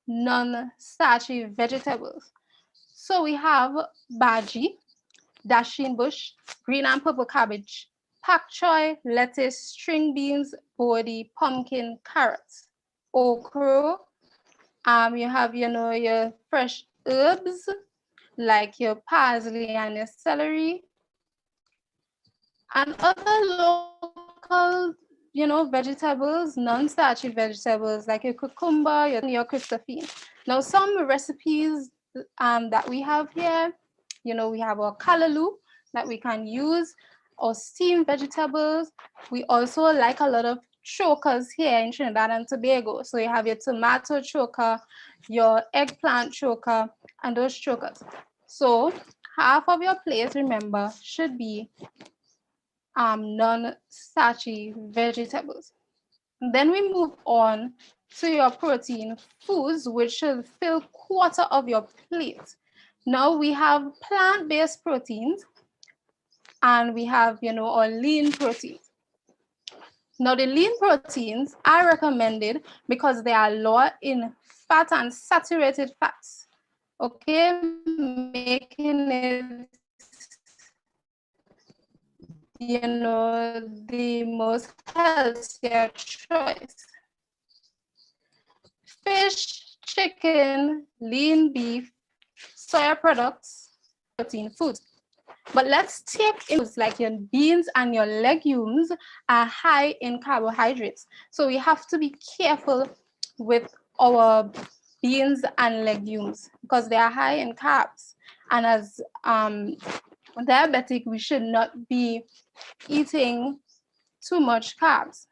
non-starchy vegetables. So we have bhaji, dasheen bush, green and purple cabbage, pak choy, lettuce, string beans, bodi, pumpkin, carrots, okra. You have, you know, your fresh herbs like your parsley and your celery, and other local, you know, vegetables, non-starchy vegetables like your cucumber, your Christophine. Now, some recipes that we have here, you know, we have our callaloo that we can use, or steamed vegetables. We also like a lot of chokers here in Trinidad and Tobago. So you have your tomato choker, your eggplant choker, and those chokers. So half of your plate, remember, should be non-starchy vegetables. Then we move on to your protein foods, which should fill quarter of your plate. Now we have plant-based proteins, and we have, you know, our lean proteins. Now the lean proteins are recommended because they are lower in fat and saturated fats, okay, making it, you know, the most healthier choice. Fish, chicken, lean beef, soya products, protein foods. But let's take in like your beans and your legumes are high in carbohydrates. So we have to be careful with our beans and legumes because they are high in carbs. And as diabetic, we should not be eating too much carbs.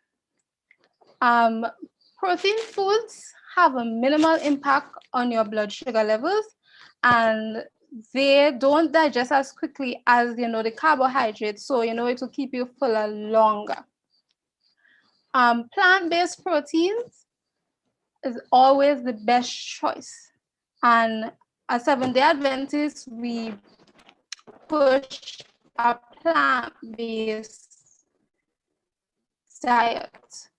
Protein foods have a minimal impact on your blood sugar levels, and they don't digest as quickly as, you know, the carbohydrates. So, you know, it will keep you fuller longer. Plant-based proteins is always the best choice. And as Seventh-day Adventists, we push a plant-based diet,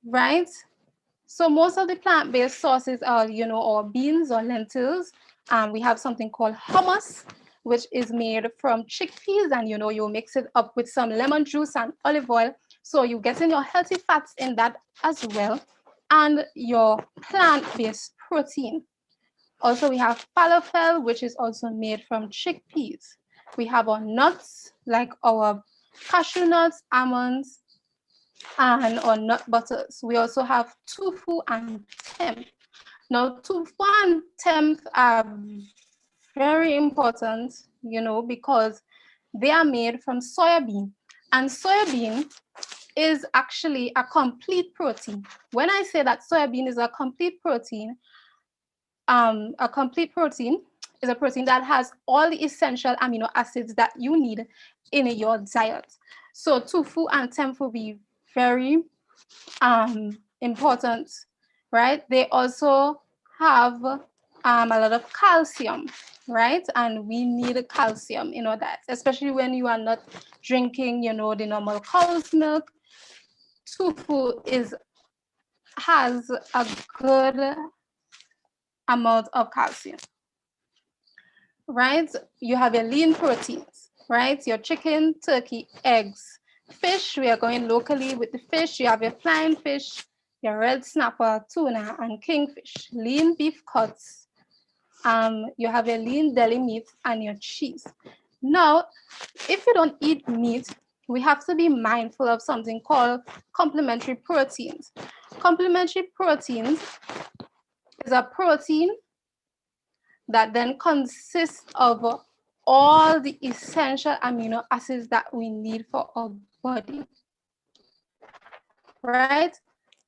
right? So most of the plant-based sources are, you know, or beans or lentils. We have something called hummus, which is made from chickpeas, and, you know, you mix it up with some lemon juice and olive oil. So you get in your healthy fats in that as well, and your plant-based protein. Also, we have falafel, which is also made from chickpeas. We have our nuts, like our cashew nuts, almonds, and our nut butters. We also have tofu and tempeh. Now, tofu and tempeh are very important, you know, because they are made from soybean. And soybean is actually a complete protein. When I say that soybean is a complete protein is a protein that has all the essential amino acids that you need in your diet. So tofu and tempeh will be very important, right? They also have a lot of calcium, right? And we need calcium in our diet, especially when you are not drinking, you know, the normal cow's milk. tofu has a good amount of calcium, right? You have your lean proteins, right? Your chicken, turkey, eggs. Fish, we are going locally with the fish. You have your flying fish, your red snapper, tuna, and kingfish. Lean beef cuts. You have your lean deli meat and your cheese. Now, if you don't eat meat, we have to be mindful of something called complementary proteins. Complementary proteins is a protein that then consists of all the essential amino acids that we need for our body, right?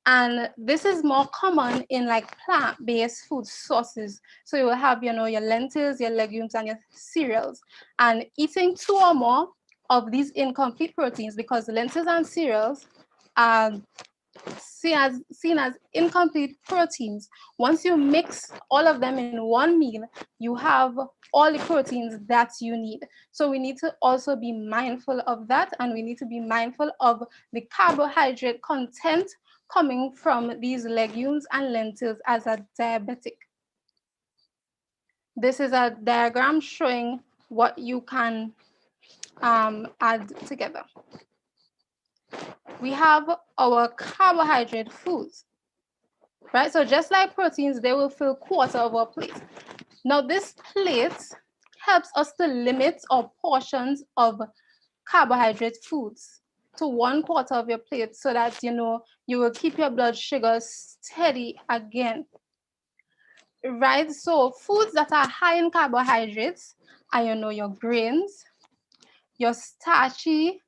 And this is more common in like plant-based food sources. So you will have, your lentils, your legumes, and your cereals. And eating 2 or more of these incomplete proteins, because lentils and cereals are seen as incomplete proteins. Once you mix all of them in one meal, you have all the proteins that you need. So we need to also be mindful of that, and we need to be mindful of the carbohydrate content coming from these legumes and lentils as a diabetic. This is a diagram showing what you can add together. We have our carbohydrate foods, right? So just like proteins, they will fill 1/4 of our plate. Now this plate helps us to limit our portions of carbohydrate foods to 1/4 of your plate, so that you will keep your blood sugar steady again, right? So foods that are high in carbohydrates are your grains, your starchy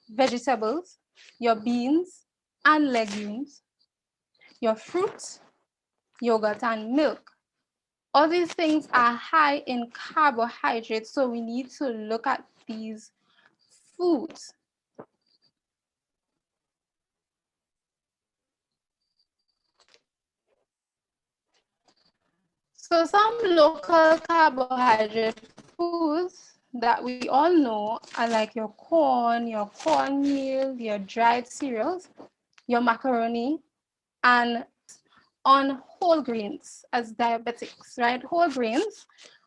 vegetables, your beans and legumes, your fruit, yogurt and milk. All these things are high in carbohydrates, so we need to look at these foods. So some local carbohydrate foods that we all know are like your cornmeal, your dried cereals, your macaroni, and on whole grains as diabetics, right? Whole grains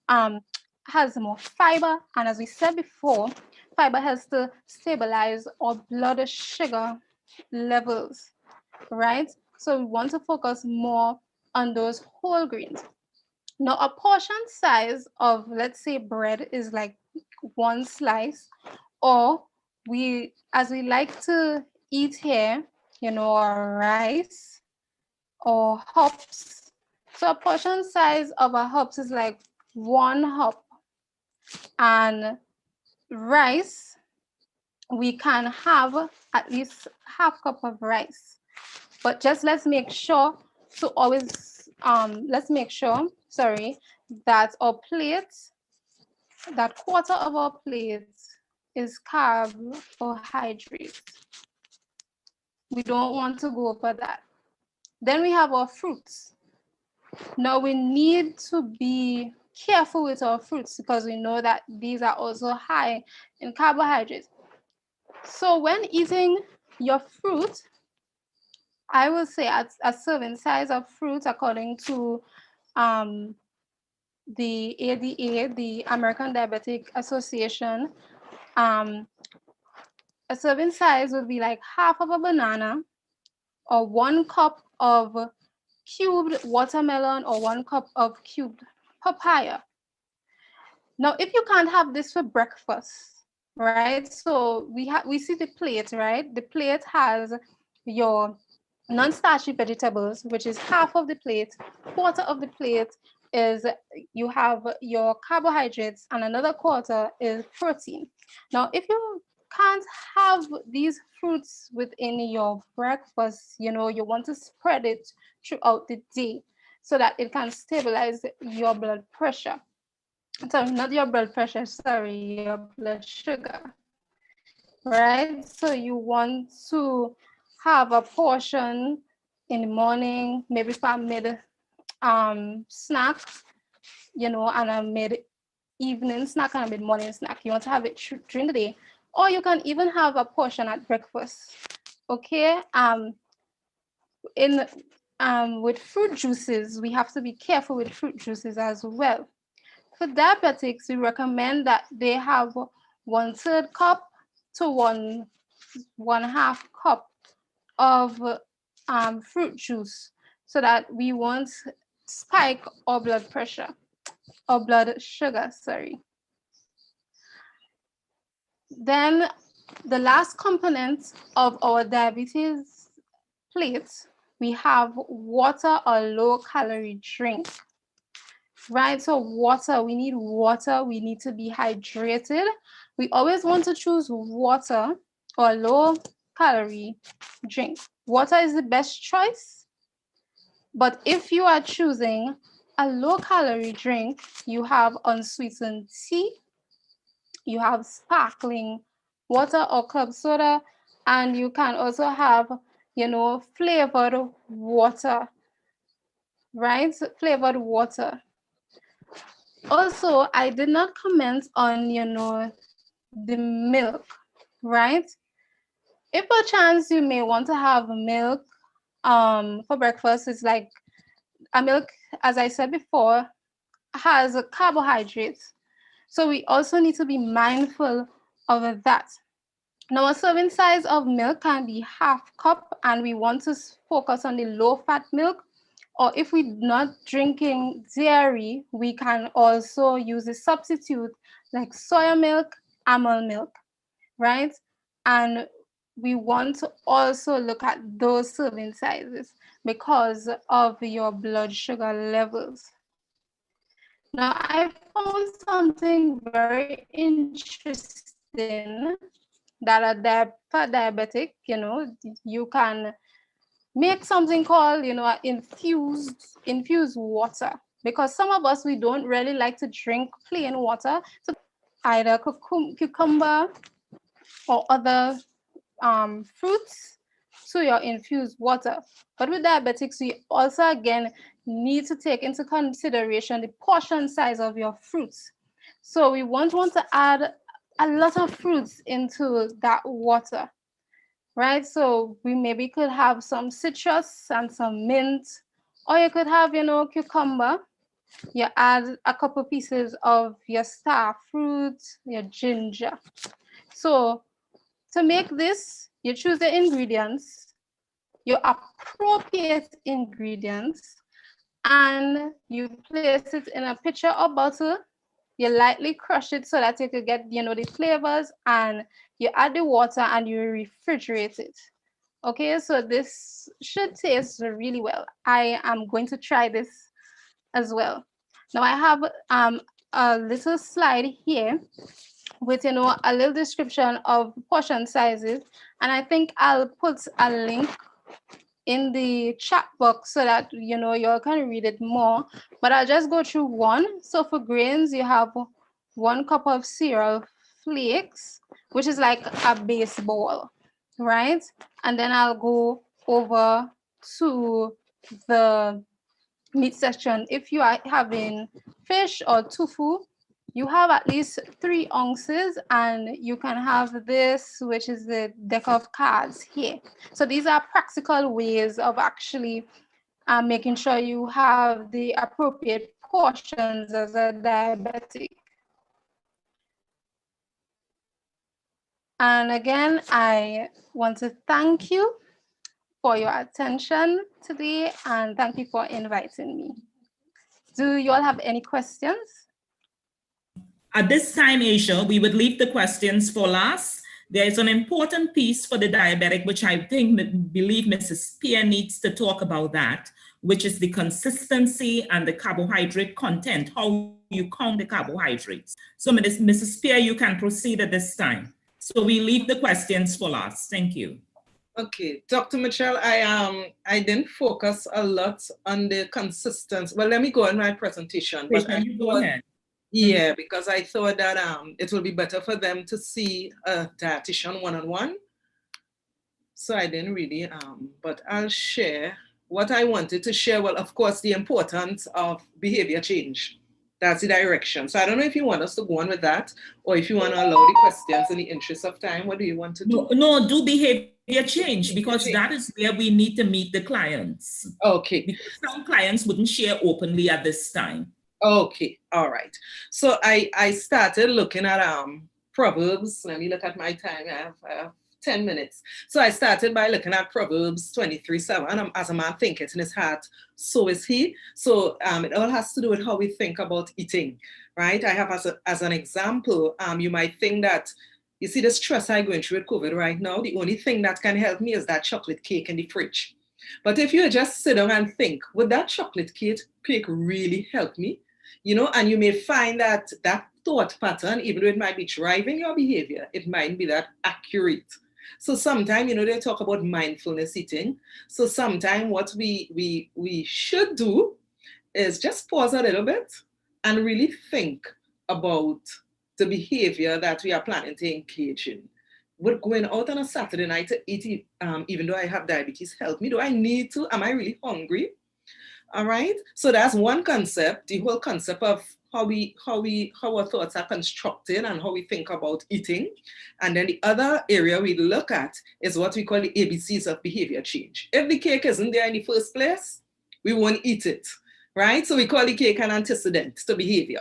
has more fiber, and as we said before, fiber helps to stabilize our blood sugar levels, right? So we want to focus more on those whole grains. Now, a portion size of, let's say, bread is like 1 slice, or as we like to eat here, rice or hops. So a portion size of a hops is like 1 hop. And rice, we can have at least 1/2 cup of rice. But just let's make sure to always, that our plate, that 1/4 of our plate is carbohydrates. We don't want to go over that. Then we have our fruits. Now we need to be careful with our fruits, because we know that these are also high in carbohydrates. So when eating your fruit, I will say a serving size of fruit, according to the ADA, the American Diabetic Association, a serving size would be like 1/2 of a banana, or 1 cup of cubed watermelon, or 1 cup of cubed papaya. Now, if you can't have this for breakfast, right? So we see the plate, right? The plate has your non-starchy vegetables, which is 1/2 of the plate. 1/4 of the plate is you have your carbohydrates, and another 1/4 is protein. Now, if you can't have these fruits within your breakfast, you want to spread it throughout the day so that it can stabilize your blood pressure. Sorry, not your blood pressure, sorry, your blood sugar, right? So you want to have a portion in the morning, maybe for a mid snack, and a mid evening snack and a mid morning snack. You want to have it during the day, or you can even have a portion at breakfast, Okay, with fruit juices, we have to be careful with fruit juices as well. For diabetics, we recommend that they have 1/3 cup to 1.5 cup of fruit juice, so that we won't spike our blood pressure or blood sugar, sorry. Then the last component of our diabetes plate, we have water or low calorie drink. Right, so water, we need water, we need to be hydrated. We always want to choose water or low calorie drink. Water is the best choice, but if you are choosing a low calorie drink, you have unsweetened tea, you have sparkling water or club soda, and you can also have, flavored water, right? Flavored water. Also, I did not comment on, the milk, right? If by chance you may want to have milk for breakfast, it's like a milk, as I said before, has carbohydrates. So we also need to be mindful of that. Now, a serving size of milk can be 1/2 cup, and we want to focus on the low-fat milk. Or if we're not drinking dairy, we can also use a substitute like soya milk, almond milk, right? And we want to also look at those serving sizes because of your blood sugar levels. Now, I found something very interesting that for diabetic, you can make something called, infused water, because some of us, we don't really like to drink plain water. So either cucumber or other fruits to your infused water. But with diabetics, we also again need to take into consideration the portion size of your fruits. So we won't want to add a lot of fruits into that water, right? So we maybe could have some citrus and some mint, or you could have, cucumber. You add a couple pieces of your star fruit, your ginger. So to make this, you choose the ingredients, your appropriate ingredients, and you place it in a pitcher or bottle. You lightly crush it so that you could get, the flavors, and you add the water and you refrigerate it. Okay, so this should taste really well. I am going to try this as well. Now I have a little slide here with, a little description of portion sizes, and I think I'll put a link in the chat box so that you can read it more, but I'll just go through one. So for grains, you have 1 cup of cereal flakes, which is like a baseball, right? And then I'll go over to the meat section. If you are having fish or tofu, you have at least 3 ounces, and you can have this, which is the deck of cards here. So these are practical ways of actually making sure you have the appropriate portions as a diabetic. And again, I want to thank you for your attention today, and thank you for inviting me. Do you all have any questions? At this time, Asia, we would leave the questions for last. There is an important piece for the diabetic, which I believe Mrs. Pierre needs to talk about that, which is the consistency and the carbohydrate content, how you count the carbohydrates. So Mrs. Pierre, you can proceed at this time. So we leave the questions for last. Thank you. Okay, Dr. Mitchell, I didn't focus a lot on the consistency. Well, let me go on my presentation. But you go ahead. Yeah, because I thought that it will be better for them to see a dietitian one-on-one. So I didn't really, but I'll share what I wanted to share. Well, of course, the importance of behavior change. That's the direction. So I don't know if you want us to go on with that, or if you want to allow the questions in the interest of time. What do you want to do? No, do behavior change, because that is where we need to meet the clients. Okay. Because some clients wouldn't share openly at this time. Okay, all right. So I started looking at Proverbs. Let me look at my time. I have 10 minutes. So I started by looking at Proverbs 23:7. As a man thinketh in his heart, so is he. So it all has to do with how we think about eating, right? I have as an example, you might think that, you see the stress I'm going through with COVID right now, the only thing that can help me is that chocolate cake in the fridge. But if you just sit down and think, would that chocolate cake really help me? You know, and you may find that that thought pattern, even though it might be driving your behavior, it might be that accurate. So sometimes, you know, they talk about mindfulness eating. So sometimes what we should do is just pause a little bit and really think about the behavior that we are planning to engage in. Would going out on a Saturday night to eat, even though I have diabetes, help me? Do I need to? Am I really hungry? All right. So that's one concept, the whole concept of how our thoughts are constructed and how we think about eating. And then the other area we look at is what we call the ABCs of behavior change. If the cake isn't there in the first place, we won't eat it, right? So we call the cake an antecedent to behavior,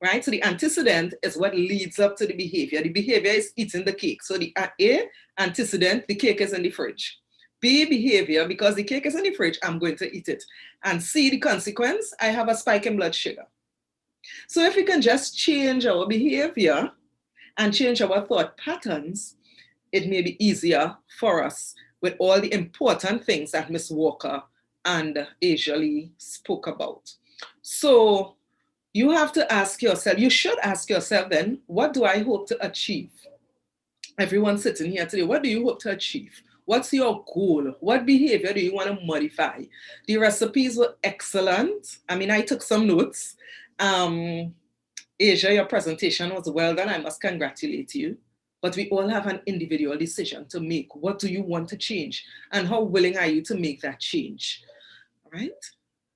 right? So the antecedent is what leads up to the behavior. The behavior is eating the cake. So the A, antecedent, the cake is in the fridge. B, behavior, because the cake is in the fridge, I'm going to eat it. And C, the consequence, I have a spike in blood sugar. So if we can just change our behavior and change our thought patterns, it may be easier for us with all the important things that Ms. Walker and Asia Lee spoke about. So you have to ask yourself, you should ask yourself then, what do I hope to achieve? Everyone sitting here today, what do you hope to achieve? What's your goal? What behavior do you want to modify? The recipes were excellent. I mean, I took some notes. Asia, your presentation was well done. I must congratulate you. But we all have an individual decision to make. What do you want to change? And how willing are you to make that change? All right?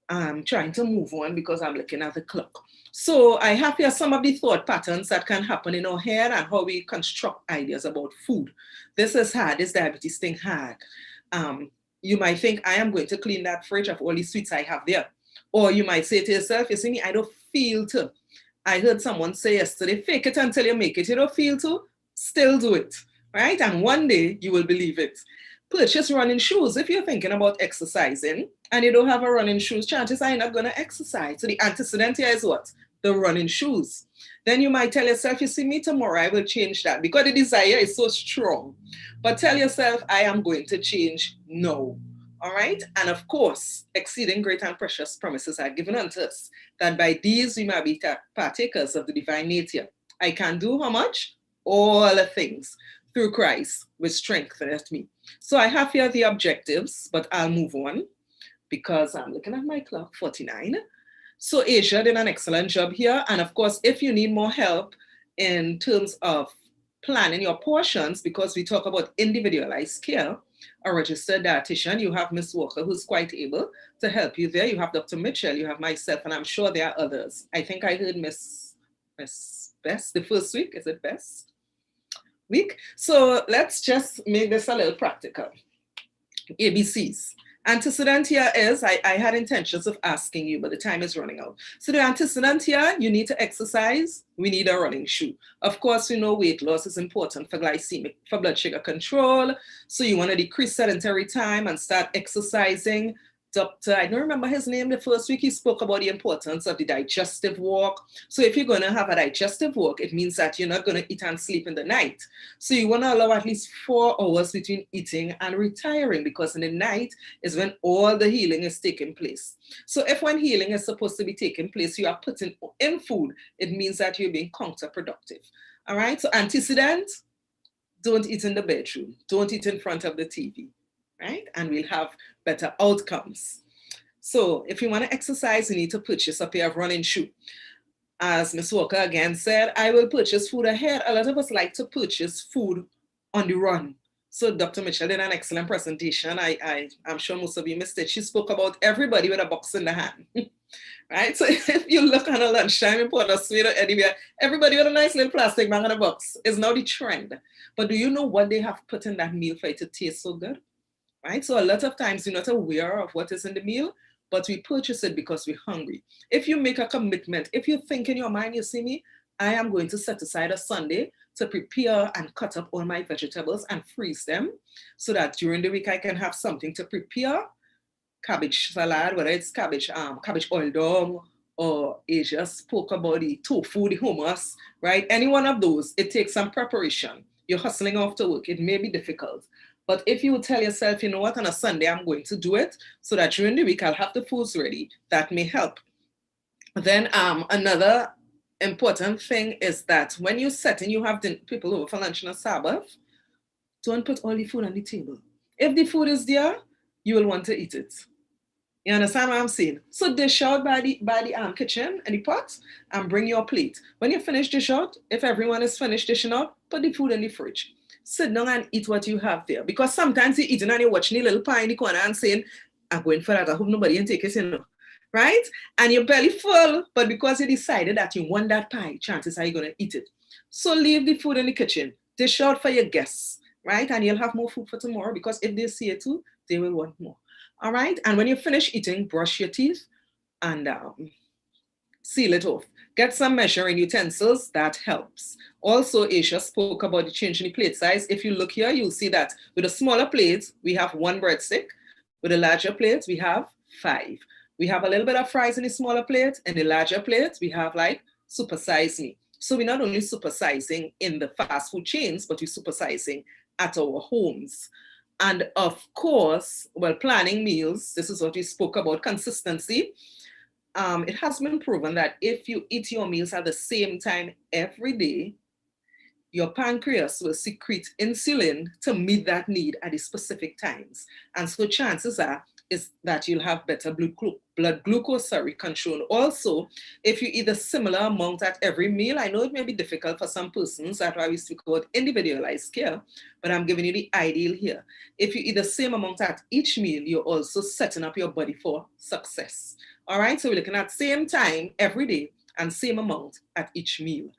I'm trying to move on because I'm looking at the clock. So I have here some of the thought patterns that can happen in our head and how we construct ideas about food. This is hard, this diabetes thing hard. You might think, I am going to clean that fridge of all the sweets I have there. Or you might say to yourself, you see me, I don't feel to. I heard someone say yesterday, fake it until you make it. You don't feel to, still do it, right? And one day you will believe it. Purchase running shoes. If you're thinking about exercising and you don't have a running shoes, chances are you're not going to exercise. So the antecedent here is what? The running shoes. Then you might tell yourself, you see me tomorrow, I will change that because the desire is so strong. But tell yourself, I am going to change now. All right. And of course, exceeding great and precious promises are given unto us, that by these we might be partakers of the divine nature. I can do how much? All things through Christ, which strengtheneth me. So I have here the objectives, but I'll move on because I'm looking at my clock, 49. So Asia did an excellent job here. And of course, if you need more help in terms of planning your portions, because we talk about individualized care, a registered dietitian, you have Ms. Walker, who's quite able to help you there. You have Dr. Mitchell, you have myself, and I'm sure there are others. I think I heard Miss Best the first week. Is it Best week? So let's just make this a little practical. ABCs. Antecedent here is, I had intentions of asking you, but the time is running out. So the antecedent here, you need to exercise. We need a running shoe. Of course, we know weight loss is important for glycemic, for blood sugar control. So you want to decrease sedentary time and start exercising. Doctor, I don't remember his name, the first week he spoke about the importance of the digestive walk. So if you're going to have a digestive walk, it means that you're not going to eat and sleep in the night. So you want to allow at least 4 hours between eating and retiring, because in the night is when all the healing is taking place. So if when healing is supposed to be taking place, you are putting in food, it means that you're being counterproductive. All right, so antecedent, don't eat in the bedroom. Don't eat in front of the TV. Right? And we'll have better outcomes. So if you want to exercise, you need to purchase a pair of running shoes. As Ms. Walker again said, I will purchase food ahead. A lot of us like to purchase food on the run. So Dr. Mitchell did an excellent presentation. I'm sure most of you missed it. She spoke about everybody with a box in the hand. right? So if you look on a lunchtime in Port of Swede or anywhere, everybody with a nice little plastic bag in a box is now the trend. But do you know what they have put in that meal for it to taste so good, right? So a lot of times you're not aware of what is in the meal, but we purchase it because we're hungry. If you make a commitment, if you think in your mind, you see me, I am going to set aside a Sunday to prepare and cut up all my vegetables and freeze them so that during the week I can have something to prepare. Cabbage salad, whether it's cabbage oil dog, or Asia spoke about the tofu, the hummus, right? Any one of those, it takes some preparation. You're hustling off to work. It may be difficult. But if you tell yourself, you know what, on a Sunday, I'm going to do it so that during the week, I'll have the foods ready, that may help. Then another important thing is that when you're setting, you have people over for lunch on a Sabbath, don't put all the food on the table. If the food is there, you will want to eat it. You understand what I'm saying? So dish out by the kitchen and the pot and bring your plate. When you finish dish out, if everyone is finished dishing out, put the food in the fridge. Sit down and eat what you have there. Because sometimes you're eating and you're watching a little pie in the corner and saying, I'm going for that. I hope nobody can take it, you know. Right? And your belly full, but because you decided that you want that pie, chances are you're going to eat it. So leave the food in the kitchen. Dish out for your guests, right? And you'll have more food for tomorrow because if they see it too, they will want more. All right? And when you finish eating, brush your teeth and seal it off. Get some measuring utensils, that helps. Also, Asia spoke about the change in the plate size. If you look here, you'll see that with a smaller plate, we have 1 breadstick. With a larger plate, we have 5. We have a little bit of fries in the smaller plate. In the larger plate, we have like supersize me. So we're not only supersizing in the fast food chains, but we're supersizing at our homes. And of course, well, planning meals, this is what we spoke about, consistency. It has been proven that if you eat your meals at the same time every day, your pancreas will secrete insulin to meet that need at the specific times. And so chances are is that you'll have better blood glucose control. Also, if you eat a similar amount at every meal, I know it may be difficult for some persons, that's why we speak about individualized care, but I'm giving you the ideal here. If you eat the same amount at each meal, you're also setting up your body for success. All right, so we're looking at same time every day and same amount at each meal.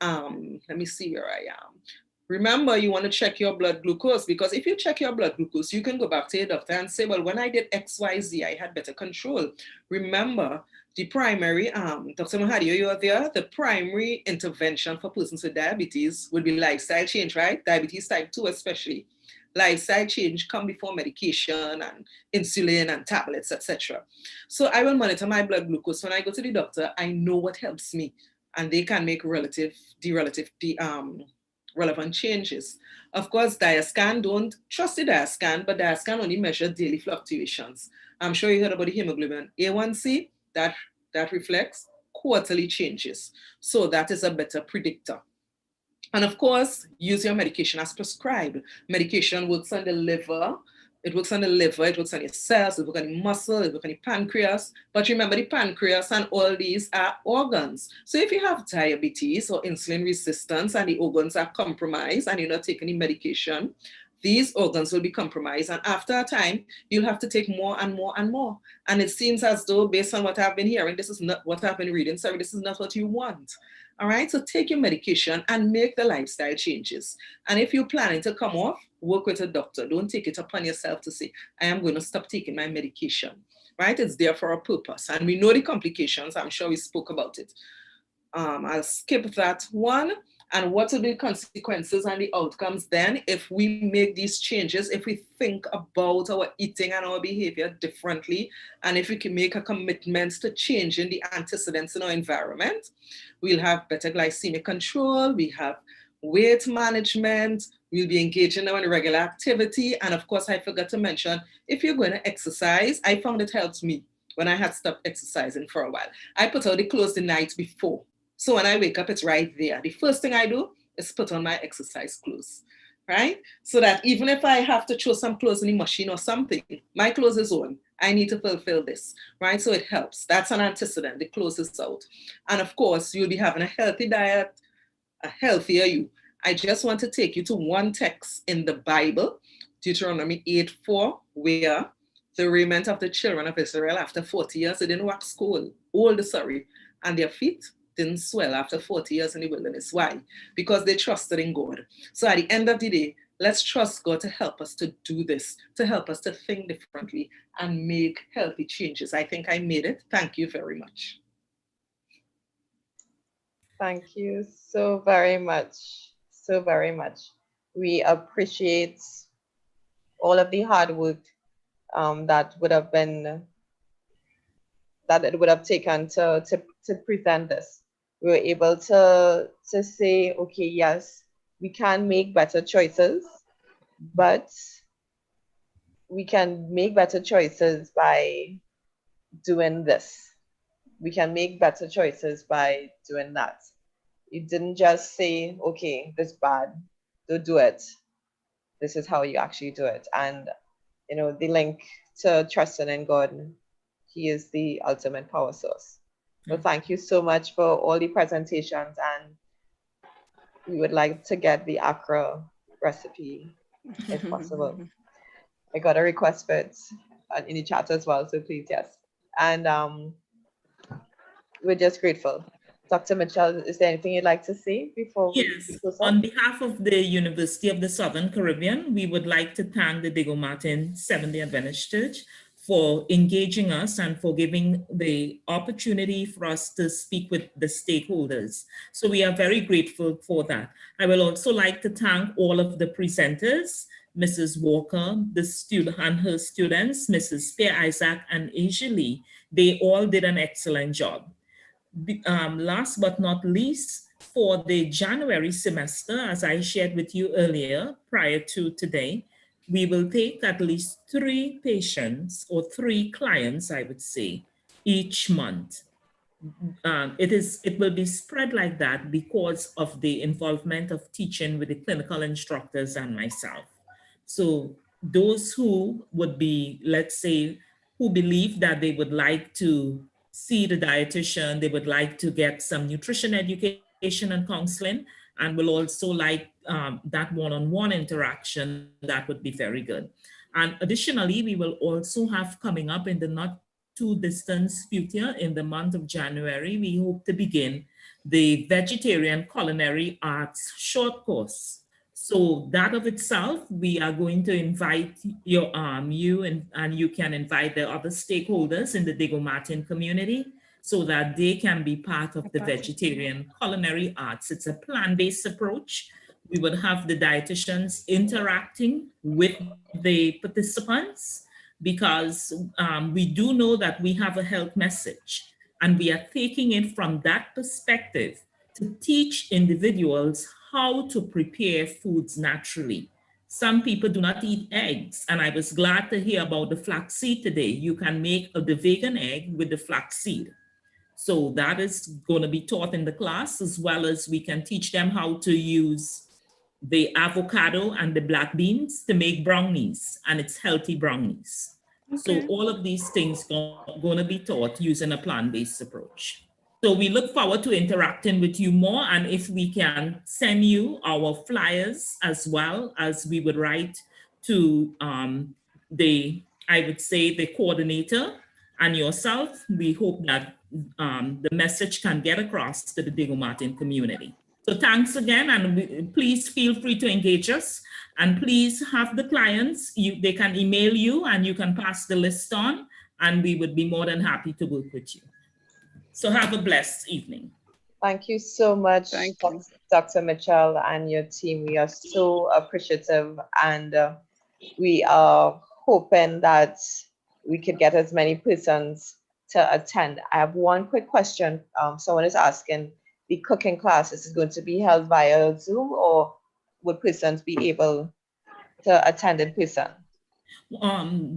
Let me see where I am. Remember, you want to check your blood glucose, because if you check your blood glucose, you can go back to your doctor and say, well, when I did XYZ, I had better control. Remember, the primary, Dr. Mahadio, you are there, the primary intervention for persons with diabetes would be lifestyle change, right? Diabetes type 2 especially. Lifestyle change come before medication and insulin and tablets, etc. So I will monitor my blood glucose. When I go to the doctor, I know what helps me, and they can make relevant changes. Of course, Diascan, don't trust the Diascan, but Diascan only measures daily fluctuations. I'm sure you heard about the hemoglobin A1C, that reflects quarterly changes. So that is a better predictor. And of course, use your medication as prescribed. Medication works on the liver, it works on the liver, it works on your cells, it works on the muscle, it works on the pancreas. But remember, the pancreas and all these are organs. So if you have diabetes or insulin resistance and the organs are compromised and you're not taking any medication, these organs will be compromised. And after a time, you'll have to take more and more and more. And it seems as though, based on what I've been hearing, this is not what I've been reading, sorry, this is not what you want. All right, so take your medication and make the lifestyle changes. And if you're planning to come off, work with a doctor. Don't take it upon yourself to say, I am going to stop taking my medication, right? It's there for a purpose. And we know the complications. I'm sure we spoke about it. I'll skip that one. And what are the consequences and the outcomes then if we make these changes, if we think about our eating and our behavior differently, and if we can make a commitment to changing the antecedents in our environment? We'll have better glycemic control, we have weight management, we'll be engaging in regular activity. And of course, I forgot to mention, if you're going to exercise, I found it helped me when I had stopped exercising for a while. I put out the clothes the night before. So when I wake up, it's right there. The first thing I do is put on my exercise clothes, right? So that even if I have to throw some clothes in the machine or something, my clothes is on. I need to fulfill this, right? So it helps. That's an antecedent. The clothes is out. And of course, you'll be having a healthy diet, a healthier you. I just want to take you to one text in the Bible, Deuteronomy 8:4, where the raiment of the children of Israel after 40 years. They didn't wax old, sorry, and their feet didn't swell after 40 years in the wilderness. Why? Because they trusted in God. So at the end of the day, let's trust God to help us to do this, to help us to think differently and make healthy changes. I think I made it. Thank you very much. Thank you so very much. So very much. We appreciate all of the hard work that it would have taken to present this. We were able to say, okay, yes, we can make better choices, but we can make better choices by doing this. We can make better choices by doing that. You didn't just say, okay, this is bad, don't do it. This is how you actually do it. And, you know, the link to trusting in God, He is the ultimate power source. So thank you so much for all the presentations, and we would like to get the Accra recipe if possible. I got a request for it in the chat as well, so please, yes. And we're just grateful. Dr. Mitchell, is there anything you'd like to say before we close up? On behalf of the University of the Southern Caribbean, we would like to thank the Diego Martin Seventh-day Adventist Church for engaging us and for giving the opportunity for us to speak with the stakeholders. So we are very grateful for that. I will also like to thank all of the presenters, Mrs. Walker, the student and her students, Mrs. Pierre Isaac and Asia Lee. They all did an excellent job. Last but not least, for the January semester, as I shared with you earlier, prior to today, we will take at least 3 patients or 3 clients, I would say, each month. It will be spread like that because of the involvement of teaching with the clinical instructors and myself. So those who would be, let's say, who believe that they would like to see the dietitian, they would like to get some nutrition education and counseling, and will also like that one-on-one interaction, that would be very good. And additionally, we will also have coming up in the not too distant future, in the month of January, we hope to begin the Vegetarian Culinary Arts short course. So that of itself, we are going to invite you and you can invite the other stakeholders in the Diego Martin community so that they can be part of the Vegetarian Culinary Arts. It's a plant-based approach. We would have the dietitians interacting with the participants because we do know that we have a health message, and we are taking it from that perspective to teach individuals how to prepare foods naturally. Some people do not eat eggs, and I was glad to hear about the flaxseed today. You can make the vegan egg with the flaxseed. So that is going to be taught in the class, as well as we can teach them how to use the avocado and the black beans to make brownies, and it's healthy brownies. Okay. So all of these things are going to be taught using a plant-based approach. So we look forward to interacting with you more, and if we can send you our flyers as well, as we would write to I would say the coordinator and yourself, we hope that the message can get across to the Diego Martin community. So thanks again, and please feel free to engage us, and please have the clients, they can email you and you can pass the list on, and we would be more than happy to work with you. So have a blessed evening. Thank you so much, Dr. Mitchell and your team. We are so appreciative, and we are hoping that we could get as many persons to attend. I have one quick question. Someone is asking, the cooking class, is going to be held via Zoom, or would persons be able to attend in person?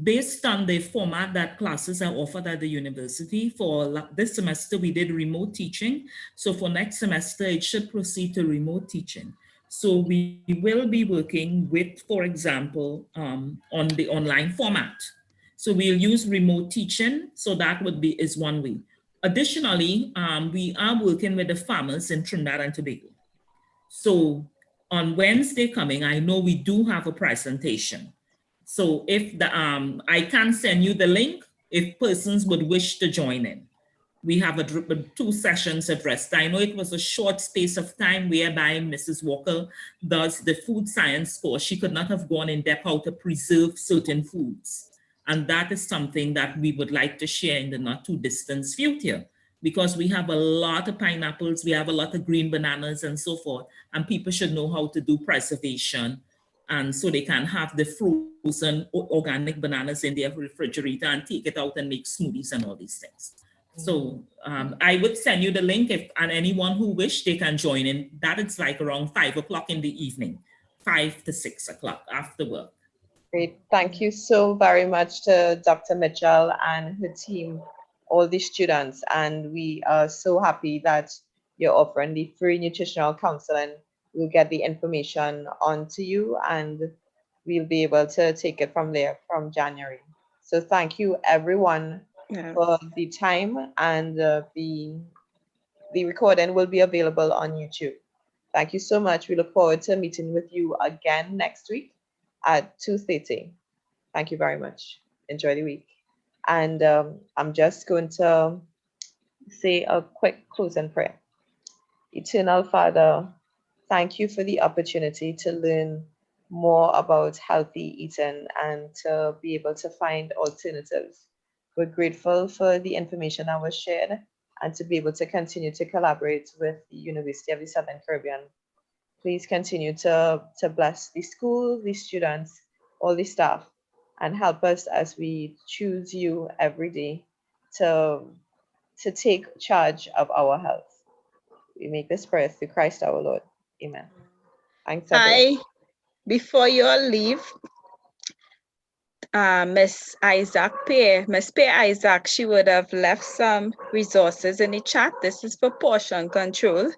Based on the format that classes are offered at the university, for this semester we did remote teaching. So for next semester, it should proceed to remote teaching. So we will be working with, for example, on the online format. So we'll use remote teaching. So that is one way. Additionally, we are working with the farmers in Trinidad and Tobago. So on Wednesday coming, I know we do have a presentation. So if I can send you the link if persons would wish to join in. We have 2 sessions addressed. I know it was a short space of time whereby Mrs. Walker does the food science course. She could not have gone in depth how to preserve certain foods. And that is something that we would like to share in the not too distant future, because we have a lot of pineapples, we have a lot of green bananas and so forth, and people should know how to do preservation. And so they can have the frozen organic bananas in their refrigerator and take it out and make smoothies and all these things. So I would send you the link and anyone who wish, they can join in. That is like around 5 o'clock in the evening, 5 to 6 o'clock after work. Great. Thank you so very much to Dr. Mitchell and her team, all the students. And we are so happy that you're offering the free nutritional counseling. We'll get the information onto you and we'll be able to take it from there from January. So thank you everyone for the time, and the recording will be available on YouTube. Thank you so much. We look forward to meeting with you again next week at 2:30. Thank you very much. Enjoy the week. And I'm just going to say a quick closing prayer. Eternal Father, thank you for the opportunity to learn more about healthy eating and to be able to find alternatives. We're grateful for the information that was shared and to be able to continue to collaborate with the University of the Southern Caribbean. Please continue to bless the school, the students, all the staff, and help us as we choose you every day to take charge of our health. We make this prayer through Christ our Lord. Amen. Thanks, everyone. Before you all leave, Miss Pear Isaac, she would have left some resources in the chat. This is for portion control.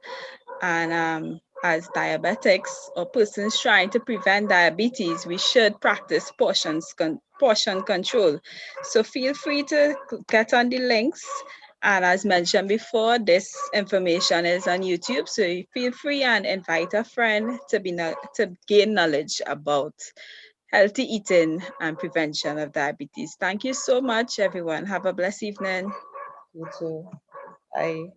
And as diabetics or persons trying to prevent diabetes, we should practice portion control. So feel free to get on the links. And as mentioned before, this information is on YouTube. So you feel free and invite a friend to gain knowledge about healthy eating and prevention of diabetes. Thank you so much, everyone. Have a blessed evening. You too. Bye.